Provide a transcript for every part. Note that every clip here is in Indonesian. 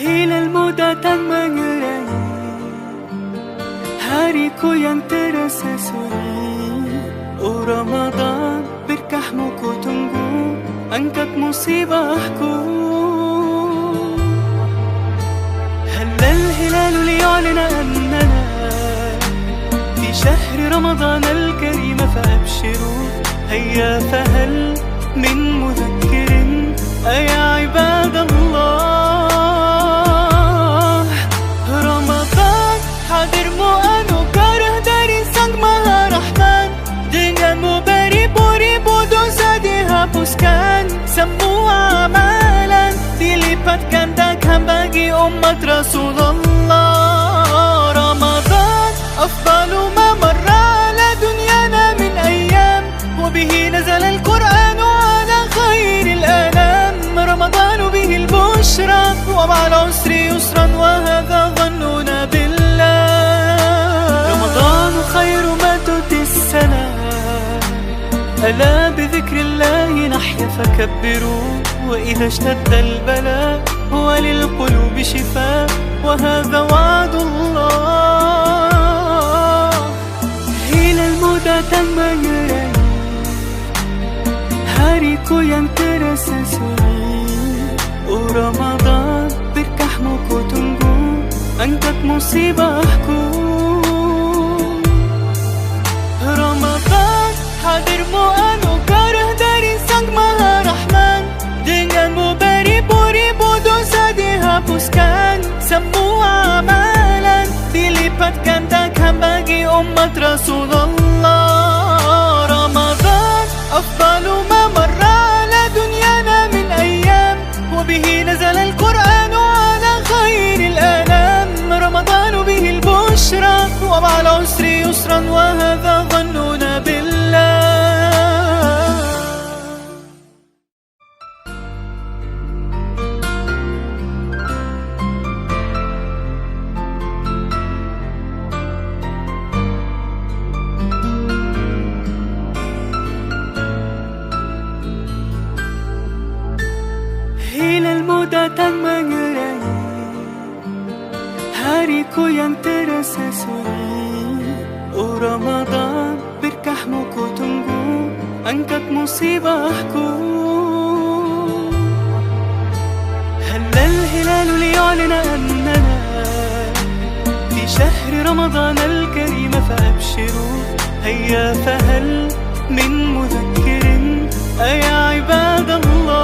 Hilalmu datang mengerangi hariku yang terasa sunyi. Oh Ramadan, berkahmu ku tunggu, angkat musibahku. هل الهلال ليعلن أننا في شهر رمضان الكريم فأبشروا. هيا فهل من مذكر أيا عباد Allah. Ramadan hadir anu kareh dari Sang Maha Rahman. Denganmu beribu-ribu dosa dihapuskan, semua amalan dilipat gandakan bagi umat Rasulullah. Ramadan afdalu ma marra ala dunyana min ayyam, wa bihi nazala al-Qur'an ala khairil anam. رمضان به البشرى ومع العسر يسرا وهذا ظننا بالله. رمضان خير ما تؤتي السنة، ألا بذكر الله نحيا فكبروا. وإذا اشتد البلاء وللقلوب شفاء وهذا وعد الله. Hilalmu datang mengerangi hariku yang terasa sunyi. Oh Ramadan, berkahmu ku tunggu, angkat musibahku. Ramadan hadirmu anugerah dari Sang Maha Rahman. Denganmu beribu-ribu dosa dihapuskan, semua amalan dilipat gandakan bagi umat Rasulullah. Ramadan afdalu ma marra ala dunyana min ayyam, wa bihi nazala al-Qur'an ala khairil anam. رمضان به البشرى ومع العسر يسرا وهذا ظننا بالله. Hilalmu datang mengerangi hariku yang terasa sunyi. Oh Ramadan, berkahmu ku tunggu, angkat musibahku. هل الهلال ليعلن أننا في شهر رمضان الكريم فأبشروا. هيا فهل من مذكر أيا عباد الله.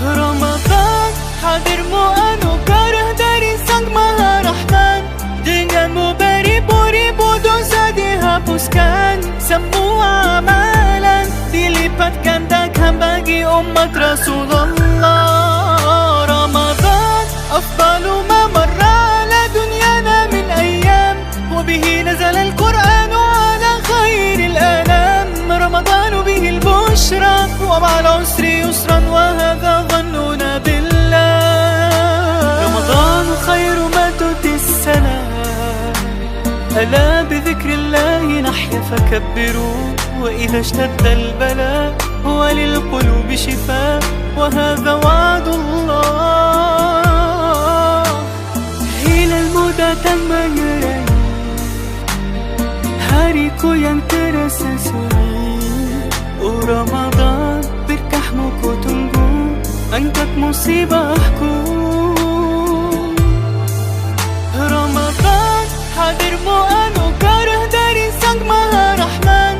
رمضان hadirmu anugerah dari Sang Maha Rahman. Denganmu beribu-ribu dosa dihapuskan, semua amalan dilipat gandakan bagi umat Rasulullah. Ramadan afdalu ma marra ala dunyana min ayyam, wa bihi nazala al-Qur'an ala khairil anam. رمضان به البشرى ومع العسر يسرا وهذا ظننا بالله. رمضان خير ما تؤتي السنة، ألا بذكر الله نحيا فكبروا. وإذا اشتد البلاء وللقلوب شفاء وهذا وعد الله. Hilalmu datang mengerangi hariku yang terasa sunyi. Oh Ramadan, berkahmu ku tunggu, angkat musibahku. Ramadan hadirmu anugerah dari Sang Maha Rahman.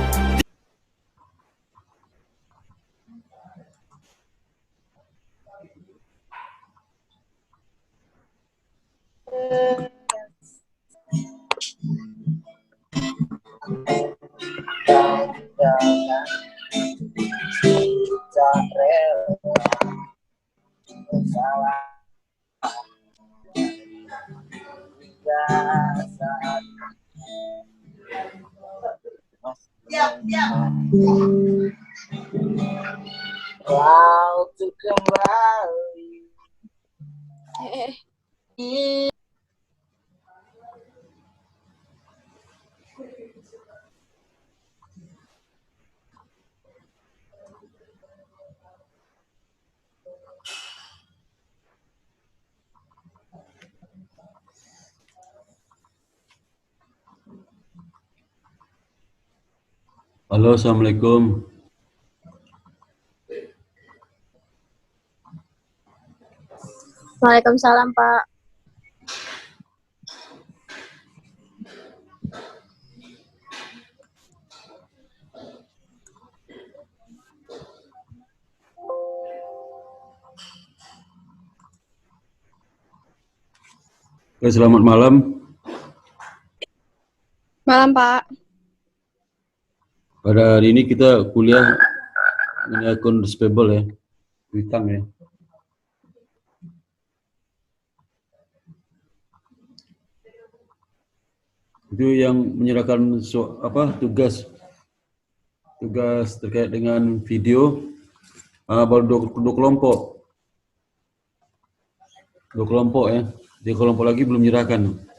Waktu kembali. Halo, Assalamualaikum. Waalaikumsalam, Pak. Oke, selamat malam. Malam, Pak. Pada hari ini kita kuliah mengenai akun receivable ya, piutang ya. Itu yang menyerahkan tugas terkait dengan video baru dua kelompok ya. 3 kelompok lagi belum menyerahkan.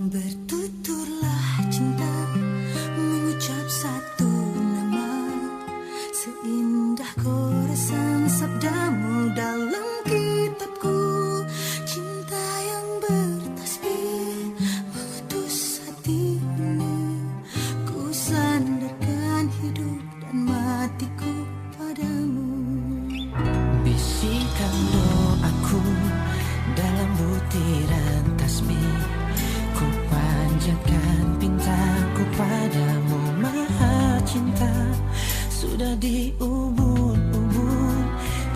Bertuturlah cinta mengucap satu nama, seindah goresan sabdamu dalam kitabku. Cinta yang bertasbih mengutus hati ini, ku sandarkan hidup dan matiku padamu. Bisikan doaku dalam butiran tasbih, ku panjatkan pintaku padamu maha cinta. Sudah diubun-ubun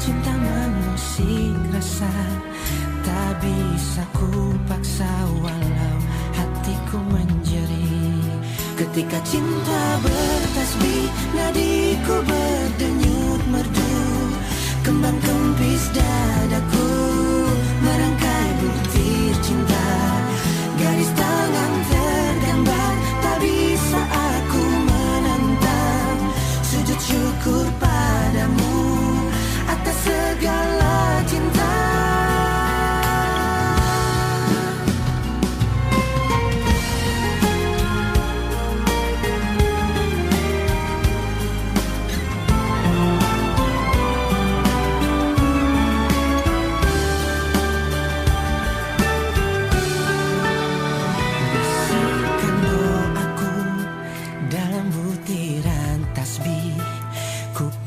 cinta mengusik rasa, tak bisa ku paksa walau hatiku menjerit. Ketika cinta bertasbih, nadiku berdenyut merdu, kembang kempis dadaku merangkai butir cinta. Garis tangan tergambar, tak bisa aku menentang. Sujud syukur padamu atas segala cinta.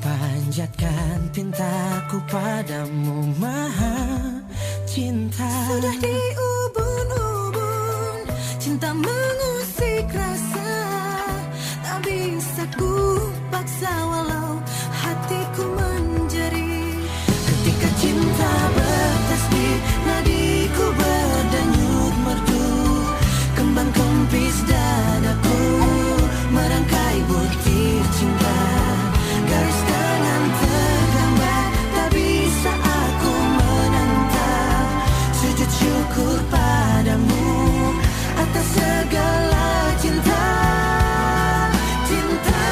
Panjatkan pintaku padamu maha cinta. Sudah diubun-ubun cinta mengusik rasa, tak bisa ku paksa walau hatiku menjerit. Ketika cinta bertasbih, nadiku berdenyut merdu, kembang kempis dadaku merangkai butir cinta. Garis tangan tergambar, tak bisa aku menentang. Sujud syukur padamu atas segala cinta. Cinta.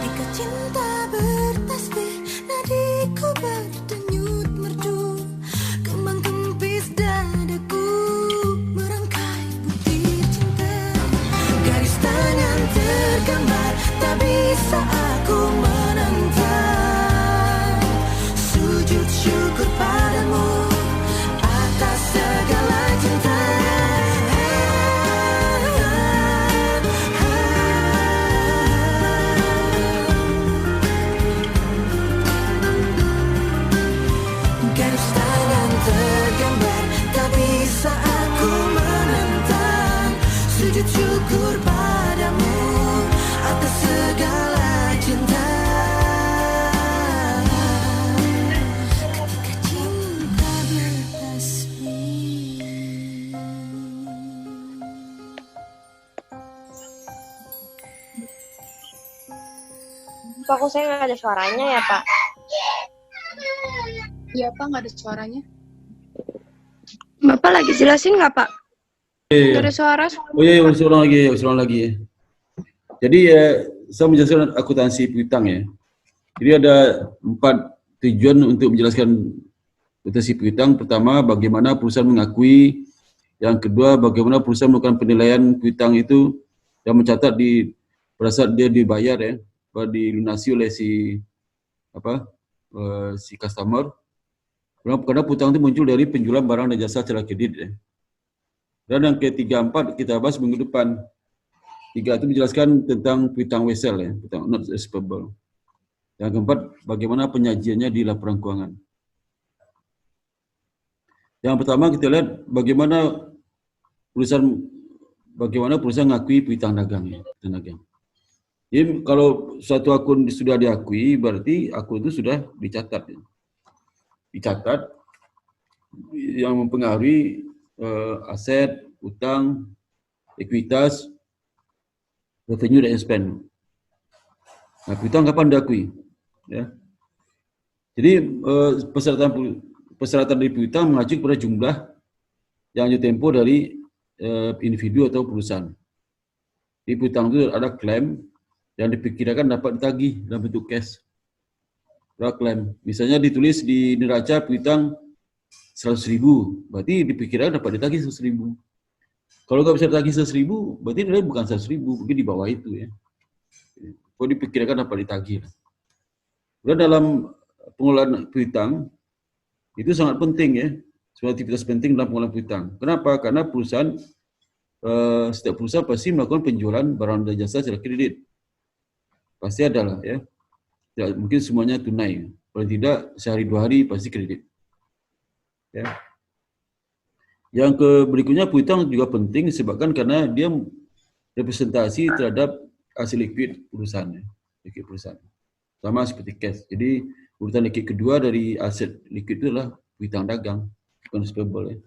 Ketika cinta bertasbih, nadiku berdenyut merdu, kembang kempis dadaku merangkai butir cinta. Garis tangan tergambar, tak bisa aku menentang. Sujud syukur padamu atas segala cinta. Garis tangan tergambar, tak bisa aku menentang. Sujud syukur padamu atas segala cinta. Ketika cinta bertasbih. Pak, kok saya nggak ada suaranya ya, Pak? Iya, Pak, nggak ada suaranya. Bapak lagi jelasin nggak, Pak? Iya. Nggak ada suara. Oh iya, ulang lagi ya. Jadi saya menjelaskan akuntansi piutang ya. Jadi ada 4 tujuan untuk menjelaskan kwitansi piutang. Pertama, bagaimana perusahaan mengakui. Yang kedua, bagaimana perusahaan melakukan penilaian piutang itu dan mencatat pada saat dia dibayar ya, dilunasi oleh si customer. Karena piutang itu muncul dari penjualan barang dan jasa secara kredit ya. Dan yang ketiga, 4 kita bahas minggu depan. 3 itu menjelaskan tentang piutang wesel ya, piutang not receivable. Yang keempat, bagaimana penyajiannya di laporan keuangan. Yang pertama kita lihat bagaimana perusahaan mengakui piutang dagang ya, piutang dagang. Jadi kalau suatu akun sudah diakui, berarti akun itu sudah dicatat ya. Dicatat yang mempengaruhi aset, utang, ekuitas, revenue dan expense. Nah, piutang kapan diakui? Ya. Jadi persyaratan dari piutang mengacu kepada jumlah yang ditempo dari individu atau perusahaan. Di piutang itu ada klaim yang diperkirakan dapat ditagih dalam bentuk cash. Ada klaim. Misalnya ditulis di neraca piutang 100.000, berarti diperkirakan dapat ditagih 100.000. Kalau nggak bisa ditagih 100.000, berarti nilai bukan 100.000, mungkin di bawah itu ya. Kalau diperkirakan dapat ditagih. Dan dalam pengelolaan piutang itu sangat penting ya, sebuah aktivitas penting dalam pengelolaan piutang. Kenapa? Karena setiap perusahaan pasti melakukan penjualan barang dan jasa secara kredit. Pasti ada lah ya. Tidak mungkin semuanya tunai. Paling tidak sehari 2 hari pasti kredit. Ya. Yang berikutnya piutang juga penting disebabkan karena dia representasi terhadap hasil likuid perusahaan. Likuid perusahaan. Sama seperti cash. Jadi urutan likuid kedua dari aset likuid itu adalah piutang dagang, bukan receivable ya.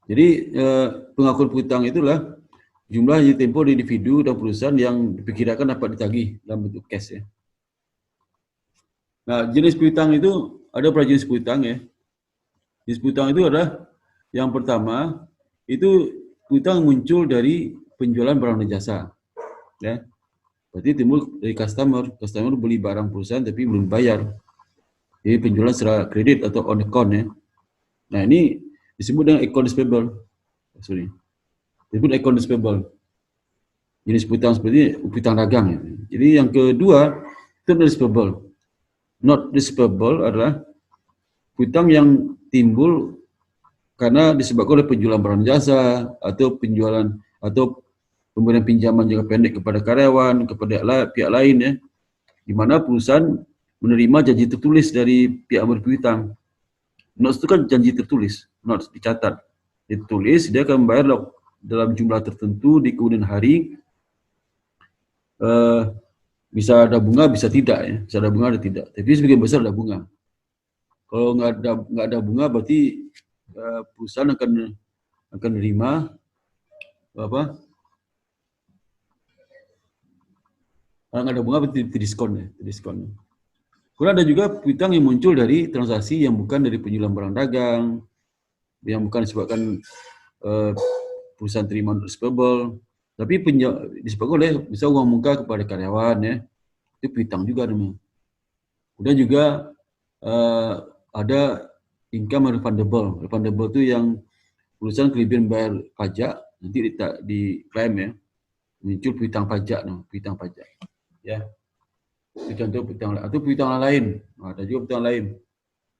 Jadi pengakuan piutang itulah jumlah yang ditempo oleh individu dan perusahaan yang diperkirakan dapat ditagih dalam bentuk cash ya. Nah, jenis piutang itu ada berapa jenis piutang ya. Jenis piutang itu adalah yang pertama itu piutang muncul dari penjualan barang dan jasa. Ya. Berarti timbul dari customer beli barang perusahaan tapi belum bayar. Jadi penjualan secara kredit atau on account ya. Nah, ini disebut dengan account receivable. Disebut account receivable. Jenis piutang seperti ini piutang dagang ya. Jadi yang kedua itu not receivable. Not receivable adalah piutang yang timbul karena disebabkan oleh penjualan barang jasa atau penjualan atau pemberian pinjaman jangka pendek kepada karyawan, kepada pihak lain ya, di mana perusahaan menerima janji tertulis dari pihak berpiutang. Notes itu kan janji tertulis, notes dicatat, ditulis dia akan membayar dalam jumlah tertentu di kemudian hari. Bisa ada bunga, bisa tidak ya, bisa ada bunga atau tidak. Tapi sebagian besar ada bunga. Kalau nggak ada bunga berarti perusahaan akan menerima apa? Kalau nggak ada bunga berarti diskon ya, diskon. Kemudian ada juga piutang yang muncul dari transaksi yang bukan dari penjualan barang dagang, yang bukan disebabkan perusahaan terima receivable, tapi disebabkan oleh bisa uang muka kepada karyawan ya, itu piutang juga namanya. Kemudian juga ada income refundable. Refundable itu yang perusahaan kelebihan bayar pajak nanti diklaim ya, muncul piutang pajak, piutang pajak. Ya, itu contoh piutang atau piutang lain. Ada juga piutang lain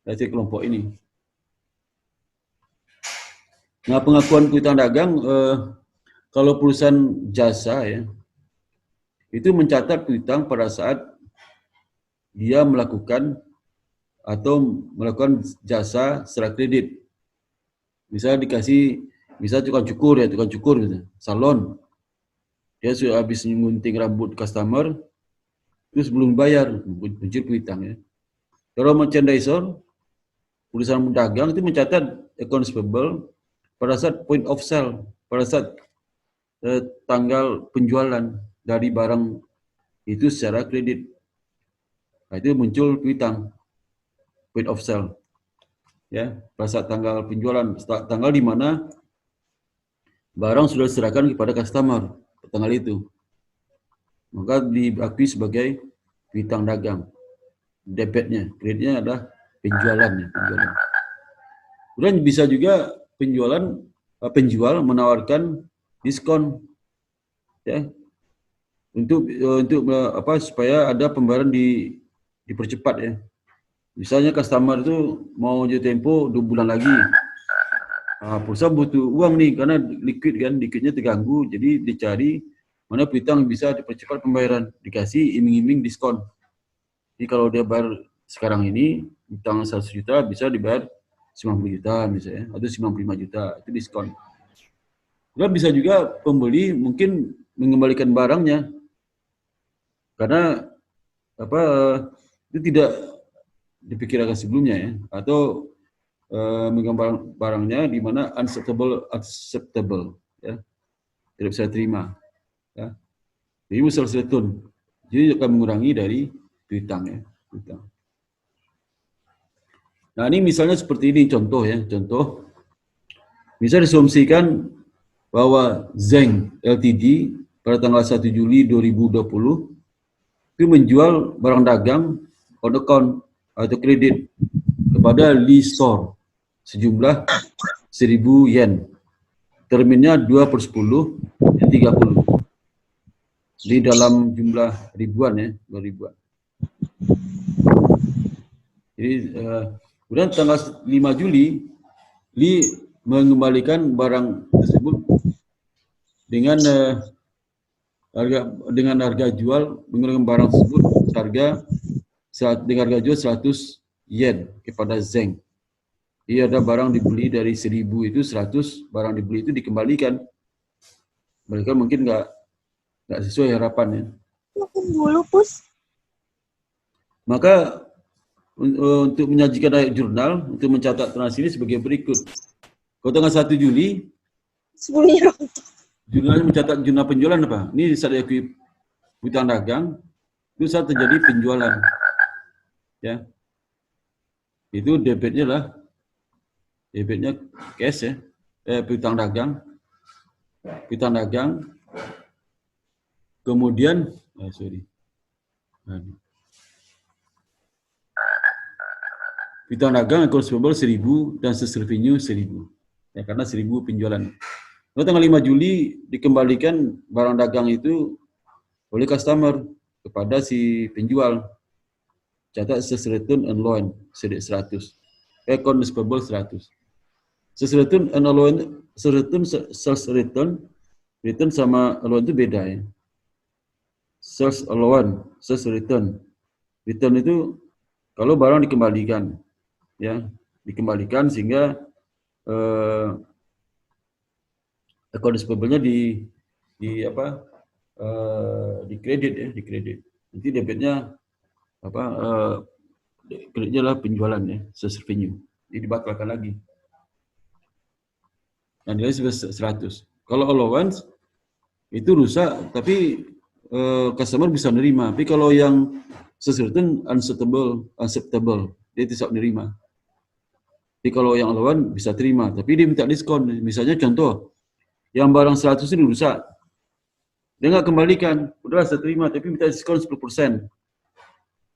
dari kelompok ini. Nah, pengakuan piutang dagang kalau perusahaan jasa ya itu mencatat piutang pada saat dia melakukan jasa secara kredit. Misal tukang cukur gitu, salon. Dia sudah habis ngunting rambut customer, terus belum bayar, muncul piutang ya. Kalau merchandiser, perusahaan pedagang itu mencatat account receivable pada saat point of sale, pada saat tanggal penjualan dari barang itu secara kredit. Nah, itu muncul piutang, point of sale. Ya, pada saat tanggal penjualan, tanggal di mana barang sudah diserahkan kepada customer, tanggal itu. maka diakui sebagai piutang dagang. Debitnya, kreditnya adalah penjualannya. Kemudian bisa juga penjual menawarkan diskon, ya, untuk supaya ada pembayaran dipercepat, ya. Misalnya customer itu mau jatuh tempo 2 bulan lagi. Perusahaan butuh uang nih karena likidnya terganggu, jadi dicari mana piutang bisa dipercepat pembayaran, dikasih iming-iming diskon. Jadi kalau dia bayar sekarang ini utang 100 juta bisa dibayar 90 juta misalnya, atau 95 juta, itu diskon. Dan bisa juga pembeli mungkin mengembalikan barangnya karena itu tidak dipikirkan sebelumnya, ya, atau mengembalikan barangnya di mana acceptable, ya, tidak bisa terima, ya. Jadi misal setun, jadi akan mengurangi dari piutang, ya, piutang. Nah, ini misalnya seperti ini contoh, ya, contoh. Bisa disumsikan bahwa Zeng Ltd pada tanggal 1 Juli 2020 itu menjual barang dagang on account atau kredit kepada Lee Store sejumlah 1.000 yen. Terminnya 2/10 dan 30. Di dalam jumlah ribuan, ya, 2 ribuan. Jadi kemudian tanggal 5 Juli Lee mengembalikan barang tersebut dengan harga jual, menggunakan barang tersebut dengan harga jual 100 yen kepada Zeng. Jadi ada barang dibeli dari 1.000 itu 100 barang dibeli itu dikembalikan. Mereka mungkin nggak sesuai harapannya. Dulu, Pus. Maka untuk menyajikan ayat jurnal untuk mencatat transaksi ini sebagai berikut. Kalau tanggal 1 Juli, Sebelumnya jurnalnya mencatat jurnal penjualan apa? Ini saat diakui piutang dagang, itu saat terjadi penjualan, ya. Itu debitnya cash, ya, piutang dagang, kemudian, piutang dagang accounts payable 1.000 dan sales revenue 1.000, ya, karena 1.000 penjualan. Lalu tanggal 5 Juli dikembalikan barang dagang itu oleh customer kepada si penjual. Catat sales return and loan 100, accounts payable 100. Sales return and loan, sales return sama loan itu beda, ya. Sales loan, sales return itu kalau barang dikembalikan, ya, dikembalikan sehingga accounts payable-nya di kredit, ya, di kredit. Nanti debitnya kreditnya adalah penjualan, ya, sales revenue. Jadi dibatalkan lagi. Nah, nilai 100. Kalau allowance itu rusak, tapi customer bisa nerima. Tapi kalau yang sales return unacceptable, dia tidak nerima. Tapi kalau yang allowance bisa terima, tapi dia minta diskon. Misalnya contoh, yang barang 100 ini rusak, dia nggak kembalikan, udahlah saya terima, tapi minta diskon 10%.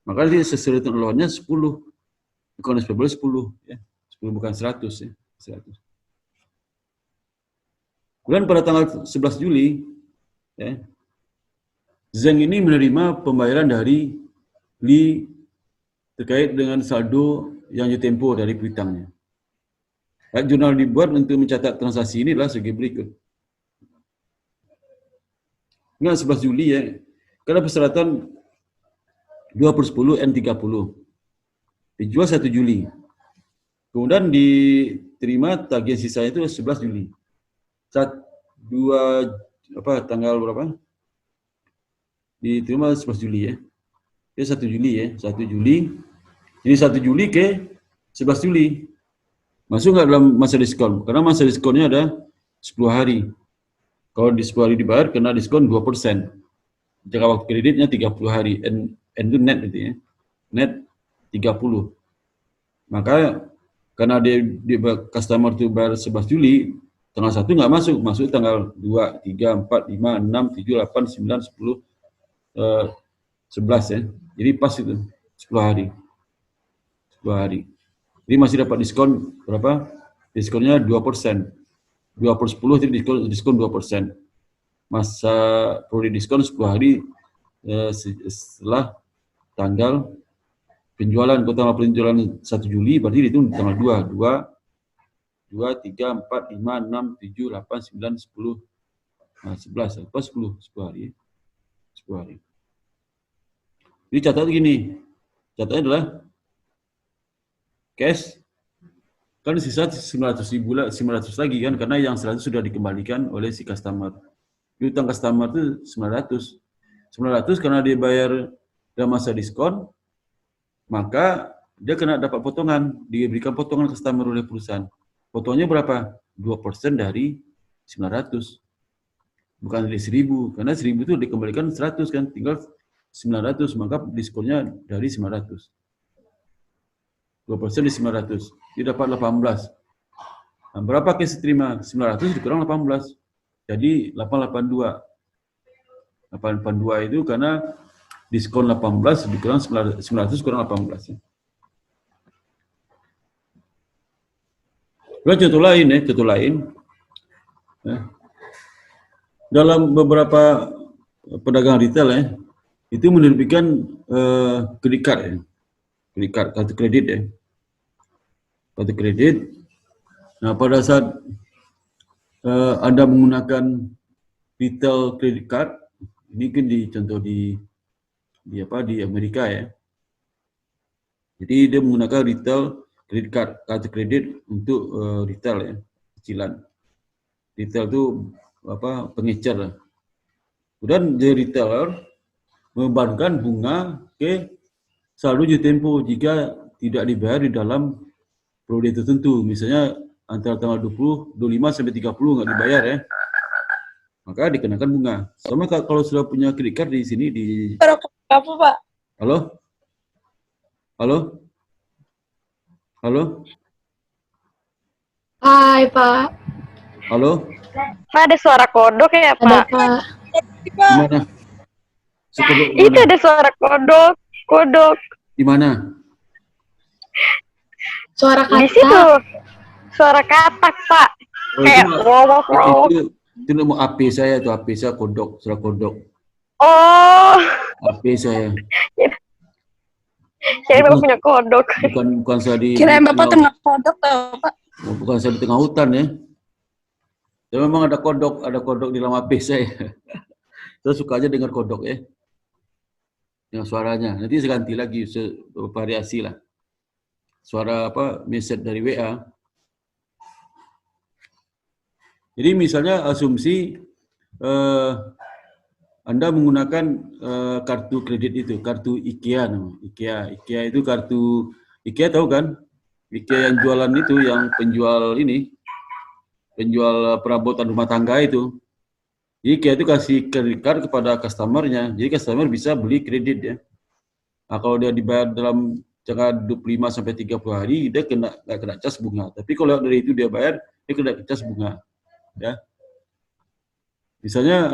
Maka dia sales return allowance-nya 10, accounts payable 10, ya, 10 bukan 100, ya, 100. Kemudian pada tanggal 11 Juli, ya, Zeng ini menerima pembayaran dari Lee terkait dengan saldo yang ditempo dari piutangnya. Jurnal dibuat untuk mencatat transaksi ini adalah sebagai berikut. Ingat 11 Juli, ya, karena persyaratan 2/10 N30. Dijual 1 Juli. Kemudian diterima tagihan sisanya itu 11 Juli. Tanggal berapa? Diterima 11 Juli, ya. Itu 1 Juli, ya. 1 Juli. Jadi 1 Juli ke 11 Juli. Masuk nggak dalam masa diskon? Karena masa diskonnya ada 10 hari. Kalau di 10 hari dibayar, kena diskon 2%. Jangka waktu kreditnya 30 hari. N itu net, gitu, ya. Net 30. Maka karena dia customer itu bayar 11 Juli, tanggal 1 nggak masuk tanggal 2, 3, 4, 5, 6, 7, 8, 9, 10, 11 ya. Jadi pas itu 10 hari. 10 hari. Jadi masih dapat diskon berapa? Diskonnya 2%. 2 per 10 jadi diskon 2%. Masa perlu diskon 10 hari setelah tanggal penjualan. Kalau tanggal penjualan 1 Juli berarti itu tanggal 2, 3, 4, 5, 6, 7, 8, 9, 10, 11, apa 10 hari. 10 hari. Jadi catat gini, catatnya adalah cash kan sisa 900 lagi kan, karena yang 100 sudah dikembalikan oleh si customer. Di utang customer itu 900 karena dia bayar dalam masa diskon, maka dia kena dapat potongan, diberikan potongan customer oleh perusahaan. Potongannya berapa? 2% dari 900. Bukan dari 1000, karena 1000 itu dikembalikan 100 kan, tinggal 900, maka diskonnya dari 900. 2% dari 900, dia dapat 18. Nah, berapa cash terima? 900 dikurang 18, jadi 882. 882 itu karena diskon 18 dikurang 900 kurang 18 ya. Contoh lain ya. Dalam beberapa pedagang retail ya, itu menerbitkan kredit card ya. Kredit card, kartu kredit ya. Kartu kredit. Nah, pada saat Anda menggunakan retail credit card, ini kan contoh di Amerika ya. Jadi dia menggunakan retail credit card, kartu kredit untuk retail ya, cicilan. Retail itu pengecer lah. Kemudian the retailer membebankan bunga ke saldo jatuh tempo jika tidak dibayar di dalam periode tertentu. Misalnya antara tanggal 20, 25 sampai 30 nggak dibayar ya, maka dikenakan bunga. Sama kalau sudah punya kredit card di sini di. Apa Pak? Halo? Hai Pak. Halo? Pak, ada suara kodok ya Ada Pak? Pak. Gimana? Itu ada suara kodok. Di mana? Suara Di situ. katak. Suara katak Pak. Oh, Kayak wow. itu nama HP saya tuh, HP saya kodok, suara kodok. Oh, HP saya. saya Bapak punya kodok. Bukan saya di. Kirain Bapak kena kodok tau Pak. Bukan saya di tengah hutan ya. Dan memang ada kodok di dalam HP saya. Saya suka aja dengar kodok ya. Yang suaranya. Nanti saya ganti lagi, variasi lah. Suara message dari WA. Jadi misalnya asumsi Anda menggunakan kartu kredit itu, kartu IKEA namanya. IKEA itu kartu IKEA, tahu kan? IKEA yang jualan itu, yang penjual perabotan rumah tangga itu. Jadi IKEA itu kasih kredit card kepada customer-nya. Jadi customer bisa beli kredit ya. Nah, kalau dia dibayar dalam jangka 25 sampai 30 hari, dia nggak kena cas bunga. Tapi kalau dari itu dia bayar, dia kena cas bunga. Ya. Misalnya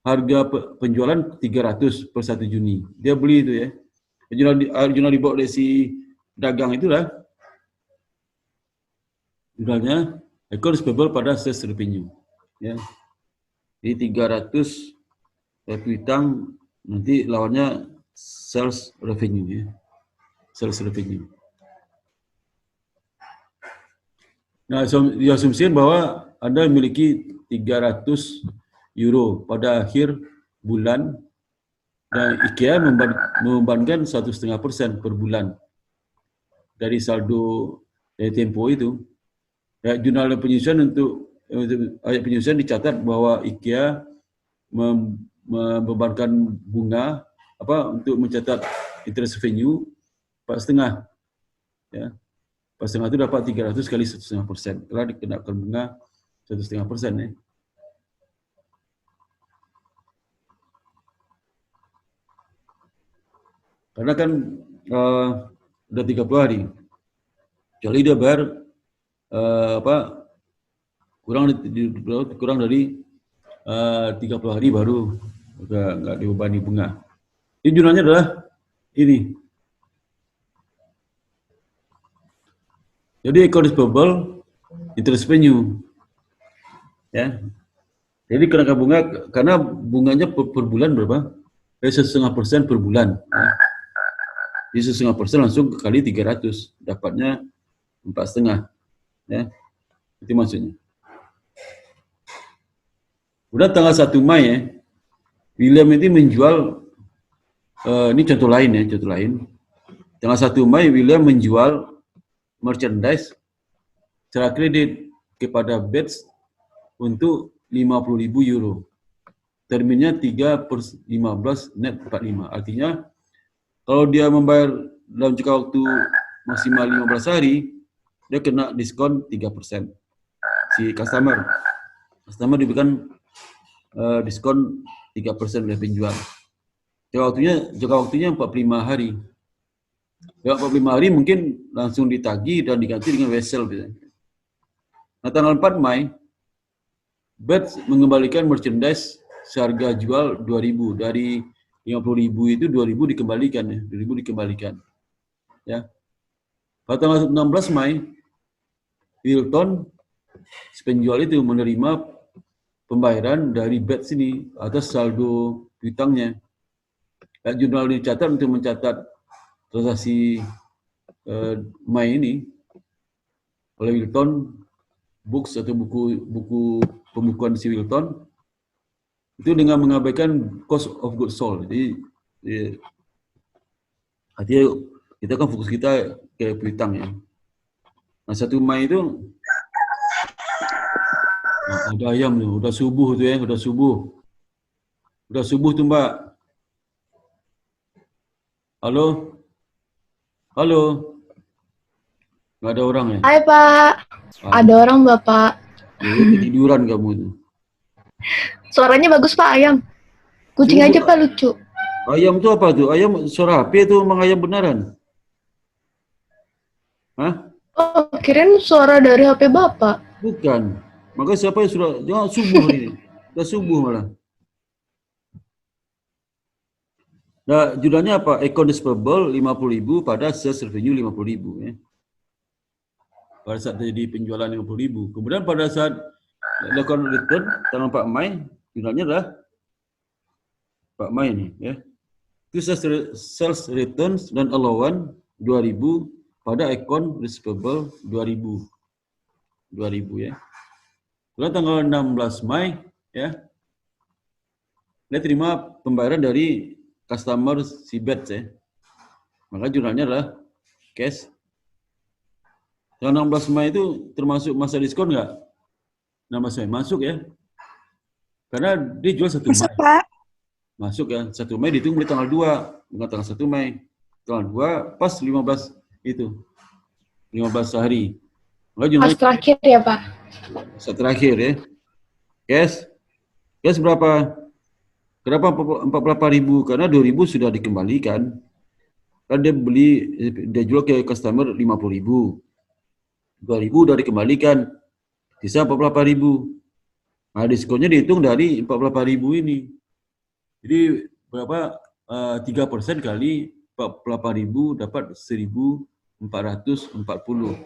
harga penjualan 300 per 1 Juni. Dia beli itu ya. Jurnal dibawa dari si dagang itulah. Jurnalnya accounts payable pada sales revenue. Ya. Jadi 300 piutang, nanti lawannya sales revenue ya. Sales revenue. Nah, diasumsikan bahwa Anda memiliki 300 euro pada akhir bulan, dan IKEA membebankan 1,5% per bulan dari saldo dari tempo itu. Ya, jurnal penyusunan untuk ayat penyusunan dicatat bahwa IKEA membebankan bunga untuk mencatat interest revenue 4,5. Ya. 4,5 itu dapat 300 kali 1,5%. Telah dikenakan bunga 1,5% ya. Karena kan udah 30 hari. Kecuali dia bayar kurang dari 30 hari baru nggak dibebani bunga. Ini jurnalnya adalah ini. Jadi account receivable, interest revenue, ya. Jadi kenaikan bunga karena bunganya per bulan berapa? 1,5% per bulan. Ya. Jadi 1,5% langsung kali 300, dapatnya 4,5. Ya, itu maksudnya. Udah tanggal 1 Mei ya, William itu menjual, ini contoh lain ya, contoh lain. Tanggal 1 Mei William menjual merchandise secara kredit kepada Bates untuk 50.000 euro. Terminnya 3/15 net 45. Artinya kalau dia membayar dalam jangka waktu maksimal 15 hari, dia kena diskon 3%. Si customer diberikan diskon 3% oleh penjual. Jangka waktunya 45 hari. Jangka 45 hari mungkin langsung ditagih dan diganti dengan wesel. Nah, tanggal 4 Mei, Bates mengembalikan merchandise seharga jual 2.000 dari 50.000 itu 2.000 dikembalikan ya, 2.000 dikembalikan. Ya. Pada tanggal 16 Mei, Wilton penjual itu menerima pembayaran dari Bates ini atas saldo piutangnya. Jurnal dicatat untuk mencatat transaksi Mei ini oleh Wilton Books atau buku pembukuan si Wilton itu dengan mengabaikan cost of goods sold. Jadi artinya kita kan fokus kita ke piutang ya. Nah 1 Mei itu ada ayam tuh, udah subuh tuh ya, udah subuh tuh Mbak. Halo, nggak ada orang ya? Hai Pak, ada orang Bapak. Ketiduran kamu tuh. Suaranya bagus Pak, ayam. Kucing aja Pak lucu. Ayam tuh apa tuh? Ayam suara HP tuh emang ayam beneran? Hah? Oh, kirain suara dari HP Bapak. Bukan. Makanya siapa yang sudah jangan subuh ini. Udah subuh malah. Nah, judulnya apa? Account receivable 50.000 pada sales revenue 50.000 ya. Pada saat terjadi penjualan 50.000. Kemudian pada saat lakukan return tanggal 4 Mei, judulnya adalah 4 Mei ini ya. Itu sales returns dan allowance 2.000 pada account receivable 2.000 ya. Kemudian tanggal 16 Mei ya, dia terima pembayaran dari customer si Bates ya. Maka jurnalnya adalah cash. Tanggal 16 Mei itu termasuk masa diskon nggak? 16 Mei masuk ya. Karena dia jual 1 Mei. Masuk Pak. Masuk ya. 1 Mei ditunggu di tanggal 2, bukan tanggal 1 Mei. Tanggal 2 pas 15 itu. 15 hari. Mas terakhir ya Pak. Masa terakhir ya. Cash berapa? Kenapa 48.000? Karena 2.000 sudah dikembalikan. Kan dia jual ke customer 50.000. 2.000 udah dikembalikan. Sisa 48.000. Nah, diskonnya dihitung dari 48.000 ini. Jadi berapa? 3% kali 48.000 dapat 1.440.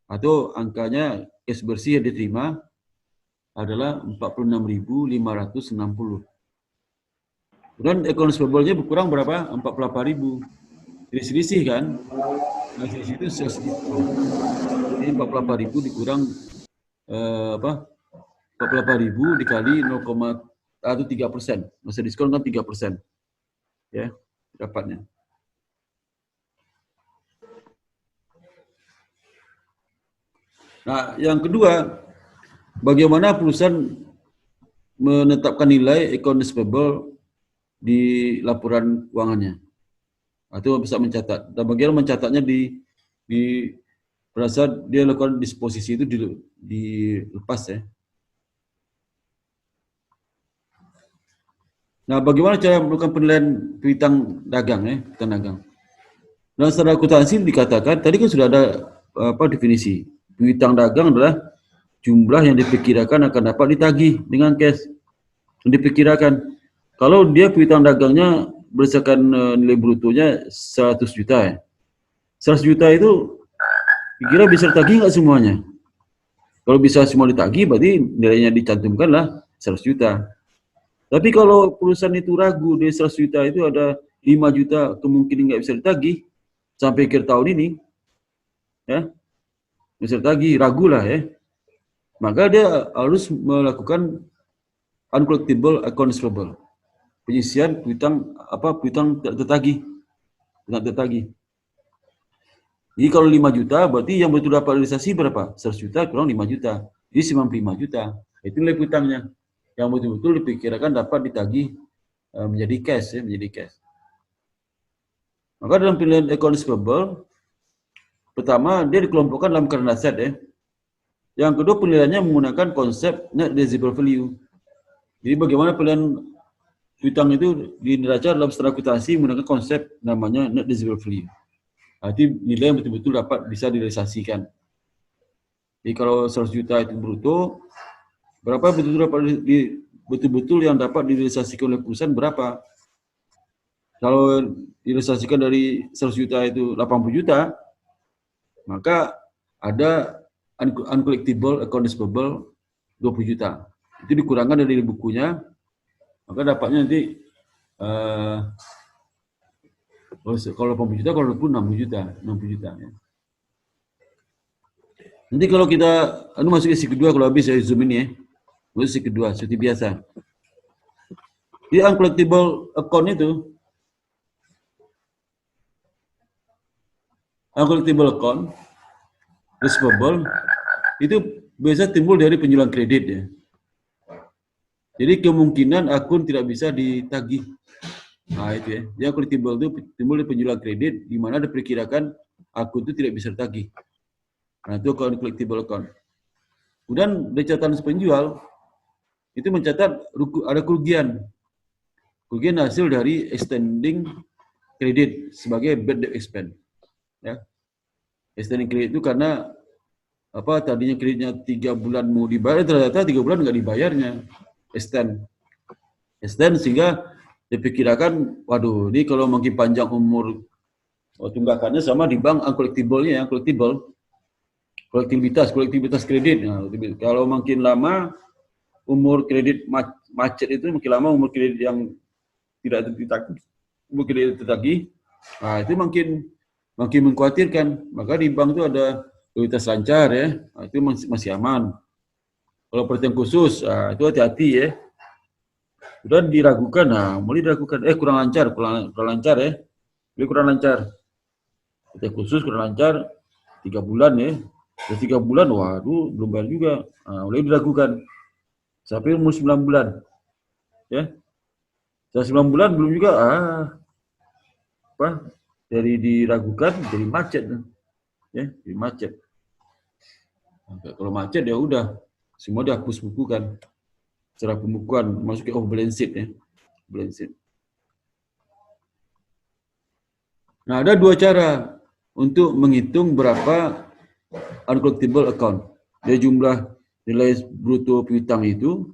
Atau angkanya cash bersih yang diterima adalah 46.560. Kemudian account receivable-nya berkurang berapa? 48.000. Jadi selisih kan? Nah, selisih itu sales itu. Jadi 48.000 dikurang 48.000 dikali 0,3%. Masa diskon kan 3%. Ya, dapatnya. Nah, yang kedua, bagaimana perusahaan menetapkan nilai account receivable di laporan keuangannya, atau bisa mencatat. Dan bagaimana mencatatnya di pada saat dia lakukan disposisi itu dilepas ya. Nah, bagaimana cara melakukan penilaian piutang dagang ya, piutang dagang. Dalam standar akuntansi dikatakan tadi kan sudah ada definisi. Piutang dagang adalah jumlah yang diperkirakan akan dapat ditagih dengan cash. Yang diperkirakan. Kalau dia piutang dagangnya berdasarkan nilai brutonya 100 juta ya. 100 juta itu kira bisa ditagih nggak semuanya? Kalau bisa semua ditagih, berarti nilainya dicantumkan lah 100 juta. Tapi kalau perusahaan itu ragu, dari 100 juta itu ada 5 juta kemungkinan nggak bisa ditagih sampai akhir tahun ini, ya, bisa ditagih, ragu lah ya. Maka dia harus melakukan uncollectible accounts receivable, penyisian piutang tidak tertagih. Jadi kalau 5 juta, berarti yang betul dapat realisasi berapa? 100 juta kurang 5 juta. Jadi 95 juta. Itu nilai piutangnya. Yang betul-betul diperkirakan dapat ditagih menjadi cash ya, menjadi cash. Maka dalam pilihan accounts receivable, pertama dia dikelompokkan dalam current asset ya. Yang kedua penilaiannya menggunakan konsep net realizable value. Jadi bagaimana pilihan piutang itu di neraca dalam standar akuntansi menggunakan konsep namanya net realizable value. Arti nilai yang betul-betul dapat bisa direalisasikan. Jadi kalau 100 juta itu bruto, berapa betul-betul yang dapat direalisasikan oleh perusahaan berapa? Kalau direalisasikan dari 100 juta itu 80 juta, maka ada uncollectible accounts receivable 20 juta. Itu dikurangkan dari bukunya, maka dapatnya nanti kalau 80 juta, kalau 60 juta ya. Nanti kalau kita masuk isi kedua, kalau habis saya zoom ini ya. Masuk isi kedua seperti biasa. Di uncollectible account itu, uncollectible account receivable itu biasa timbul dari penjualan kredit ya. Jadi kemungkinan akun tidak bisa ditagih. Nah itu ya, yang collectible itu timbul dari penjualan kredit di mana diperkirakan akun itu tidak bisa ditagih. Nah itu account collectible account. Kemudian dari catatan penjual itu mencatat ada kerugian hasil dari extending kredit sebagai bad debt expense. Ya, extending kredit itu karena tadinya kreditnya 3 bulan mau dibayar, ternyata 3 bulan nggak dibayarnya, extend sehingga diperkirakan, waduh, ini kalau makin panjang umur tunggakannya sama di bank uncollectible-nya, kolektivitas kredit. Nah, kalau makin lama umur kredit macet itu makin lama umur kredit yang tidak tertagih, nah itu makin mengkhawatirkan. Maka di bank itu ada kualitas lancar ya, nah, itu masih aman. Kalau perhatian khusus, nah, itu hati-hati ya. Sudah diragukan, mulai diragukan, kurang lancar ya. Jadi kurang lancar. Perhatian khusus kurang lancar 3 bulan ya. Sudah 3 bulan, waduh, belum bayar juga. Nah, mulai diragukan. Sampai umur 9 bulan. Ya. Setelah 9 bulan belum juga, dari diragukan jadi macet. Ya, jadi macet. Nah, kalau macet ya udah, semua dihapus bukukan. Secara pembukuan, masuk ke balance sheet ya. Balance sheet. Nah, ada 2 cara untuk menghitung berapa uncollectible account. Dari jumlah nilai bruto piutang itu,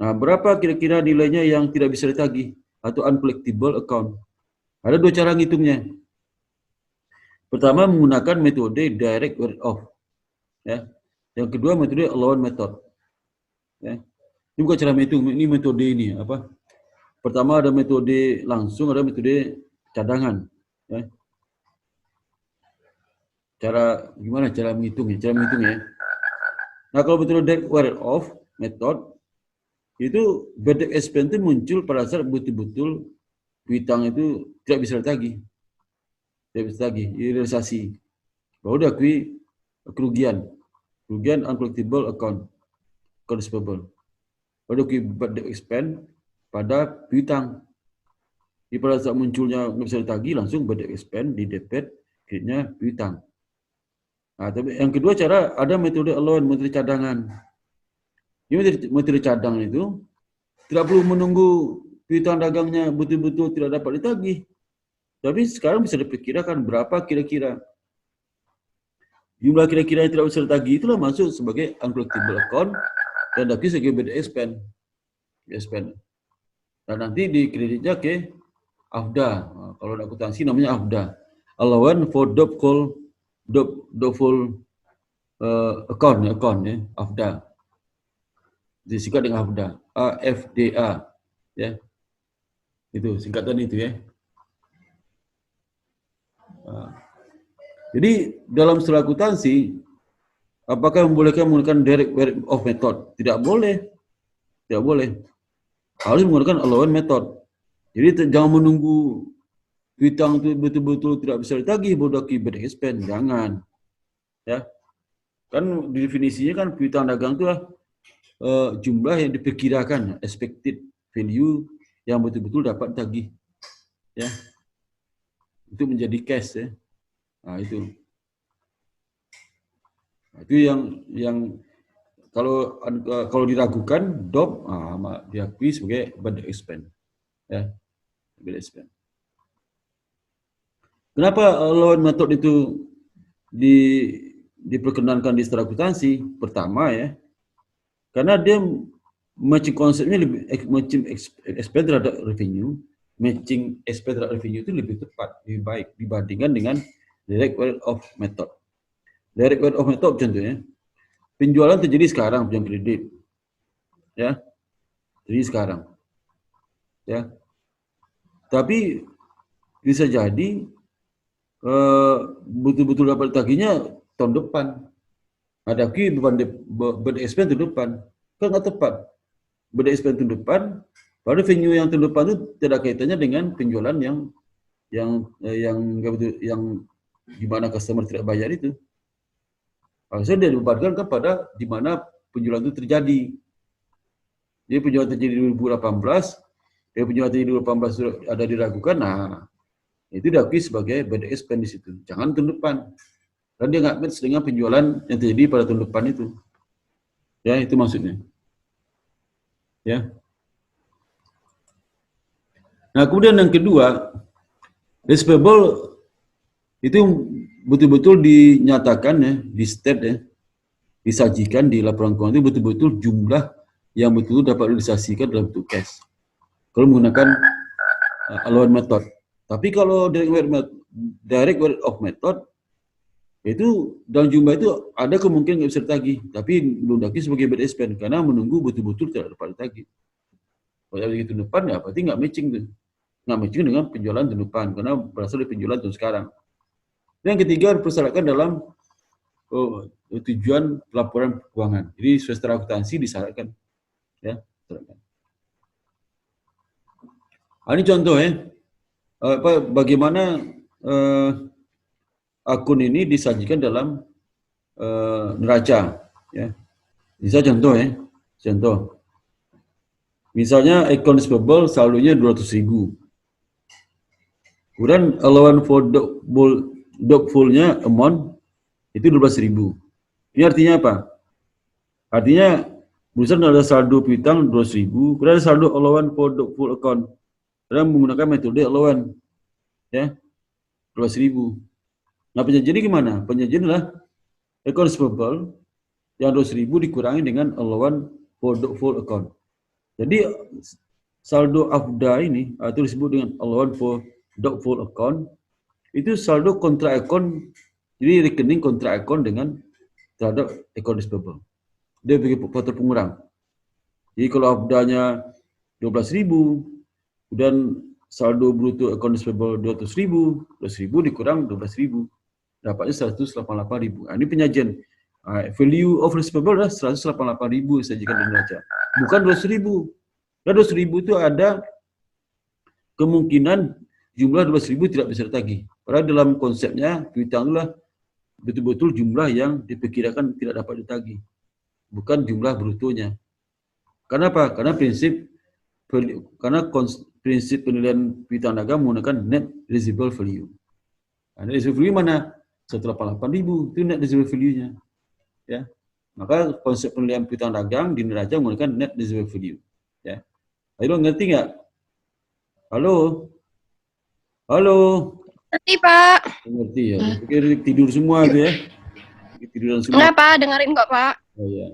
nah berapa kira-kira nilainya yang tidak bisa ditagih atau uncollectible account. Ada 2 cara ngitungnya. Pertama menggunakan metode direct write off. Ya. Yang kedua metode allowance method. Ya. Ini bukan cara menghitung, ini metode ini Pertama ada metode langsung, ada metode cadangan. Ya. Gimana cara menghitungnya? Nah kalau metode direct write off method itu bad debt expense itu muncul pada saat betul-betul piutang itu tidak bisa ditagih. Realisasi. Baru diakui kerugian uncollectible account receivable. Baru diakui bad debt expense pada piutang. Di pada saat munculnya nggak bisa ditagih, langsung bad debt expense di debit kreditnya piutang. Nah, tapi yang kedua cara ada metode allowance, metode cadangan. Ini metode cadangan itu tidak perlu menunggu piutang dagangnya betul-betul tidak dapat ditagih. Tapi sekarang bisa diperkirakan berapa kira-kira. Jumlah kira-kira yang tidak bisa ditagih itulah masuk sebagai uncollectible account dan diakui sebagai bad expense. Dan nanti di kreditnya ke AFDA. Nah, kalau ada akuntansi namanya AFDA. Allowance for doubtful account ya, AFDA. Disingkat dengan AFDA, AFDA, ya. Itu singkatan itu ya. Nah, jadi dalam studi akuntansi, apakah membolehkan menggunakan direct word of method? Tidak boleh. Tidak boleh. Harus menggunakan allowance method. Jadi jangan menunggu piutang itu betul-betul tidak bisa ditagih baru bad expense. Jangan. Ya. Kan definisinya kan piutang dagang itu jumlah yang diperkirakan, expected value yang betul-betul dapat ditagih. Ya. Itu menjadi cash ya. Nah, itu. Nah, itu yang kalau diragukan DOP diakui sebagai bad expense. Ya. Bad expense. Kenapa allowance method itu diperkenankan di studi akuntansi? Pertama ya, karena dia matching konsepnya matching expense terhadap revenue, matching expense terhadap revenue itu lebih tepat, lebih baik dibandingkan dengan direct word of method. Direct word of method contohnya, penjualan terjadi sekarang pinjam kredit, ya, terjadi sekarang, ya. Tapi bisa jadi betul-betul dapat ditagihnya tahun depan. Ada lagi beban expense tahun depan, kan nggak tepat. Beban expense tahun depan, pada venue yang tahun depan itu tidak kaitannya dengan penjualan yang di mana customer tidak bayar itu. Harusnya dia dibebankan kepada di mana penjualan itu terjadi. Jadi penjualan terjadi di 2018, penjualan terjadi di 2018 ada diragukan, nah itu diakui sebagai bad expense di situ. Jangan tahun depan. Dan dia nggak match dengan penjualan yang terjadi pada tahun depan itu. Ya, itu maksudnya. Ya. Nah, kemudian yang kedua, receivable itu betul-betul dinyatakan ya, di state ya, disajikan di laporan keuangan itu betul-betul jumlah yang betul-betul dapat realisasikan dalam bentuk cash. Kalau menggunakan allowance method. Tapi kalau direct word of method itu dalam jumlah itu ada kemungkinan nggak bisa ditagih, tapi belum ditagih sebagai bad expense karena menunggu betul-betul tidak dapat ditagih. Kalau yang tahun depan ya berarti nggak matching tuh, nggak matching dengan penjualan tahun depan karena berasal dari penjualan tahun sekarang. Yang ketiga dipersyaratkan dalam tujuan laporan keuangan. Jadi sesuai akuntansi disyaratkan, ya. Ini contoh ya. Bagaimana akun ini disajikan dalam neraca, ya. Bisa contoh ya, contoh. Misalnya account receivable saldonya 200.000. Kemudian allowance for doubtful-nya amount itu 12.000. Ini artinya apa? Artinya misalnya ada saldo piutang 200.000, kemudian ada saldo allowance for doubtful account. Dan menggunakan metode allowance, ya, 12.000. Nah, penyajiannya gimana? Penyajian adalah account receivable yang 200.000 dikurangi dengan allowance for doubtful account. Jadi saldo AFDA ini atau disebut dengan allowance for doubtful account itu saldo kontra account, jadi rekening kontra account dengan terhadap account receivable. Dia bagi faktor pengurang. Jadi kalau AFDA-nya 12.000 dan saldo bruto account receivable 200.000, 12.000 dikurang 12.000, dapatnya 188.000. Nah, ini penyajian. Value of receivable adalah 188.000 disajikan di neraca, bukan 200.000. Dan 200.000 itu ada kemungkinan jumlah 12.000 tidak bisa ditagih. Padahal dalam konsepnya piutang itulah betul-betul jumlah yang diperkirakan tidak dapat ditagih, bukan jumlah brutonya. Kenapa? Karena prinsip penilaian piutang dagang menggunakan net receivable value. Nah, net receivable value mana? 188.000 itu net receivable value-nya. Ya. Maka konsep penilaian piutang dagang di neraca menggunakan net receivable value. Ya. Ayo, ngerti nggak? Halo? Halo? Ngerti, Pak. Ngerti ya? Pikir tidur semua itu ya? Tiduran semua. Enggak, Pak. Dengerin kok, Pak. Oh, iya.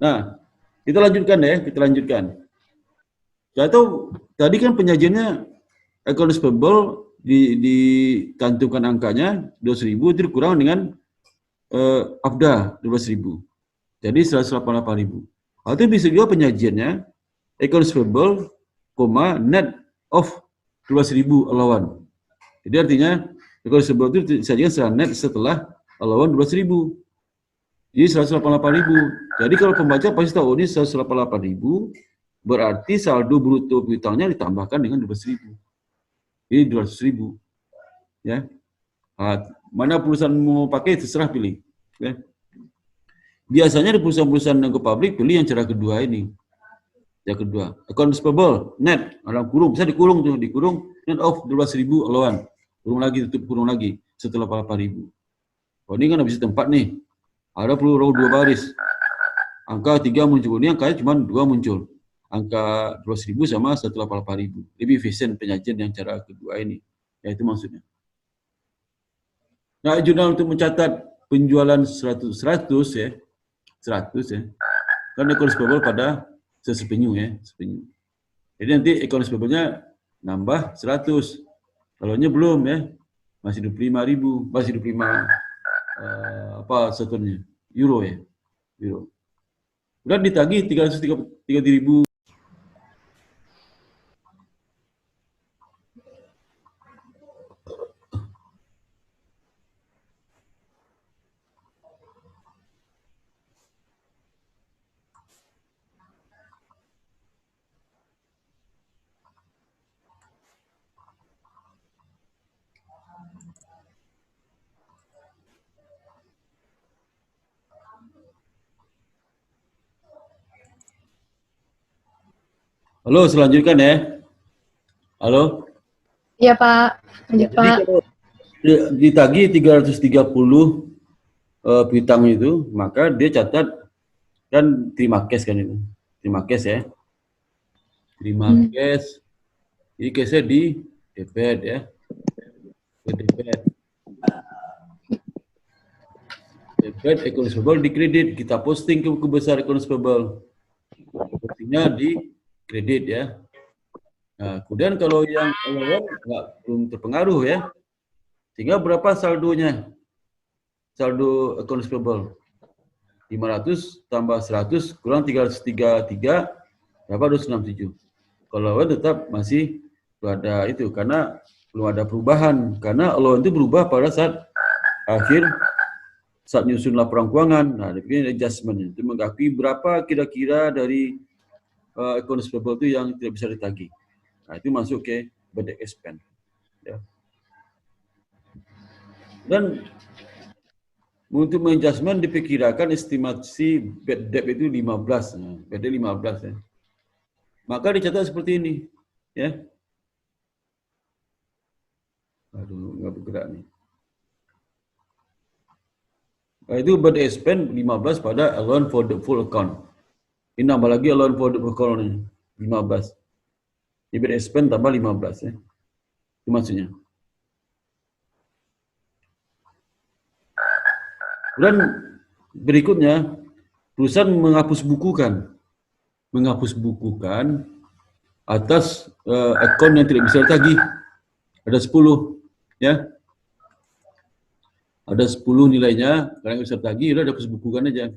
Nah, kita lanjutkan ya. Kita lanjutkan. Atau tadi kan penyajiannya accounts payable dicantumkan angkanya 200.000 itu kurang dengan AFDA 12.000. Jadi 188.000. Atau bisa juga penyajiannya accounts payable, net of 12.000 allowance. Jadi artinya accounts payable itu disajikan secara net setelah allowance 12.000. Jadi 188.000. Jadi kalau pembaca pasti tahu ini 188.000 berarti saldo bruto piutangnya ditambahkan dengan 12.000. Jadi 200.000. Ya. Mana perusahaan mau pakai terserah pilih. Ya. Biasanya di perusahaan-perusahaan yang ke publik pilih yang cara kedua ini. Yang kedua, accounts payable net dalam kurung, bisa dikurung tuh, dikurung net of 12.000 allowance. Kurung lagi, tutup kurung lagi setelah 88.000. Oh, ini kan habis tempat nih. Ada perlu row 2 baris. Angka 3 muncul, ini angkanya cuma 2 muncul. Angka 12.000 sama 188.000. Lebih efisien penyajian yang cara kedua ini. Ya itu maksudnya. Nah, jurnal untuk mencatat penjualan 100 ya. 100 ya. Kan accounts payable pada sepenyu ya, sepenyu. Jadi nanti accounts payable-nya nambah 100. Kalau nya belum ya, masih 25.000, masih 25 apa satunya? Euro ya. Euro. Udah ditagih 330.000. Halo, selanjutnya ya. Halo. Iya Pak, lanjut Jadi Pak. kalau ditagih 330 piutang itu, maka dia catat kan terima cash kan itu. Terima cash ya. Terima cash. Jadi cashnya di debit ya. Debit. Debit accounts payable di kredit. Kita posting ke besar accounts payable. Postingnya di kredit ya. Nah, kemudian kalau yang allowance belum terpengaruh ya. Sehingga berapa saldonya? Saldo accounts payable 500 tambah 100 kurang 333 berapa? 267. Kalau allowance tetap masih ada itu karena belum ada perubahan. Karena allowance itu berubah pada saat nyusun laporan keuangan. Nah, ini adjustment itu mengakui berapa kira-kira dari accounts payable itu yang tidak bisa ditagih. Nah, itu masuk ke bad debt expense. Ya. Dan untuk mengadjustment diperkirakan estimasi bad debt itu 15. Nah, bad debt 15 ya. Maka dicatat seperti ini. Ya. Aduh, nggak bergerak nih. Nah, itu bad debt expense 15 pada allowance for the full account. Ini nambah lagi allowance for the full account nih, 15. Ini bad debt expense tambah 15 ya. Itu maksudnya. Dan berikutnya, perusahaan menghapus bukukan atas akun yang tidak bisa ditagih. Ada 10 ya. Ada 10 nilainya, kalau yang bisa ditagih udah hapus bukukan aja.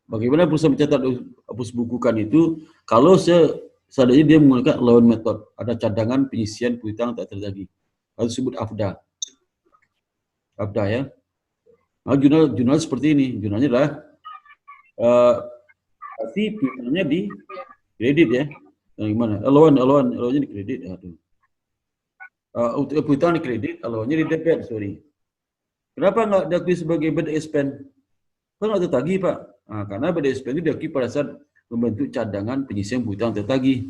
Bagaimana perusahaan mencatat hapus bukukan itu? Kalau seadanya dia menggunakan allowance method, ada cadangan penyisian piutang tak tertagih. Atau disebut AFDA. AFDA ya. Nah, jurnal seperti ini. Jurnalnya adalah pasti piutangnya di kredit ya. Nah, gimana? Allowance-nya di kredit. Aduh. Untuk piutang di kredit, allowance-nya di debit, sorry. Kenapa nggak diakui sebagai bad debt expense? Kan nggak tertagih, Pak. Nah, karena bad debt expense itu diakui pada saat membentuk cadangan penyisian piutang tertagih.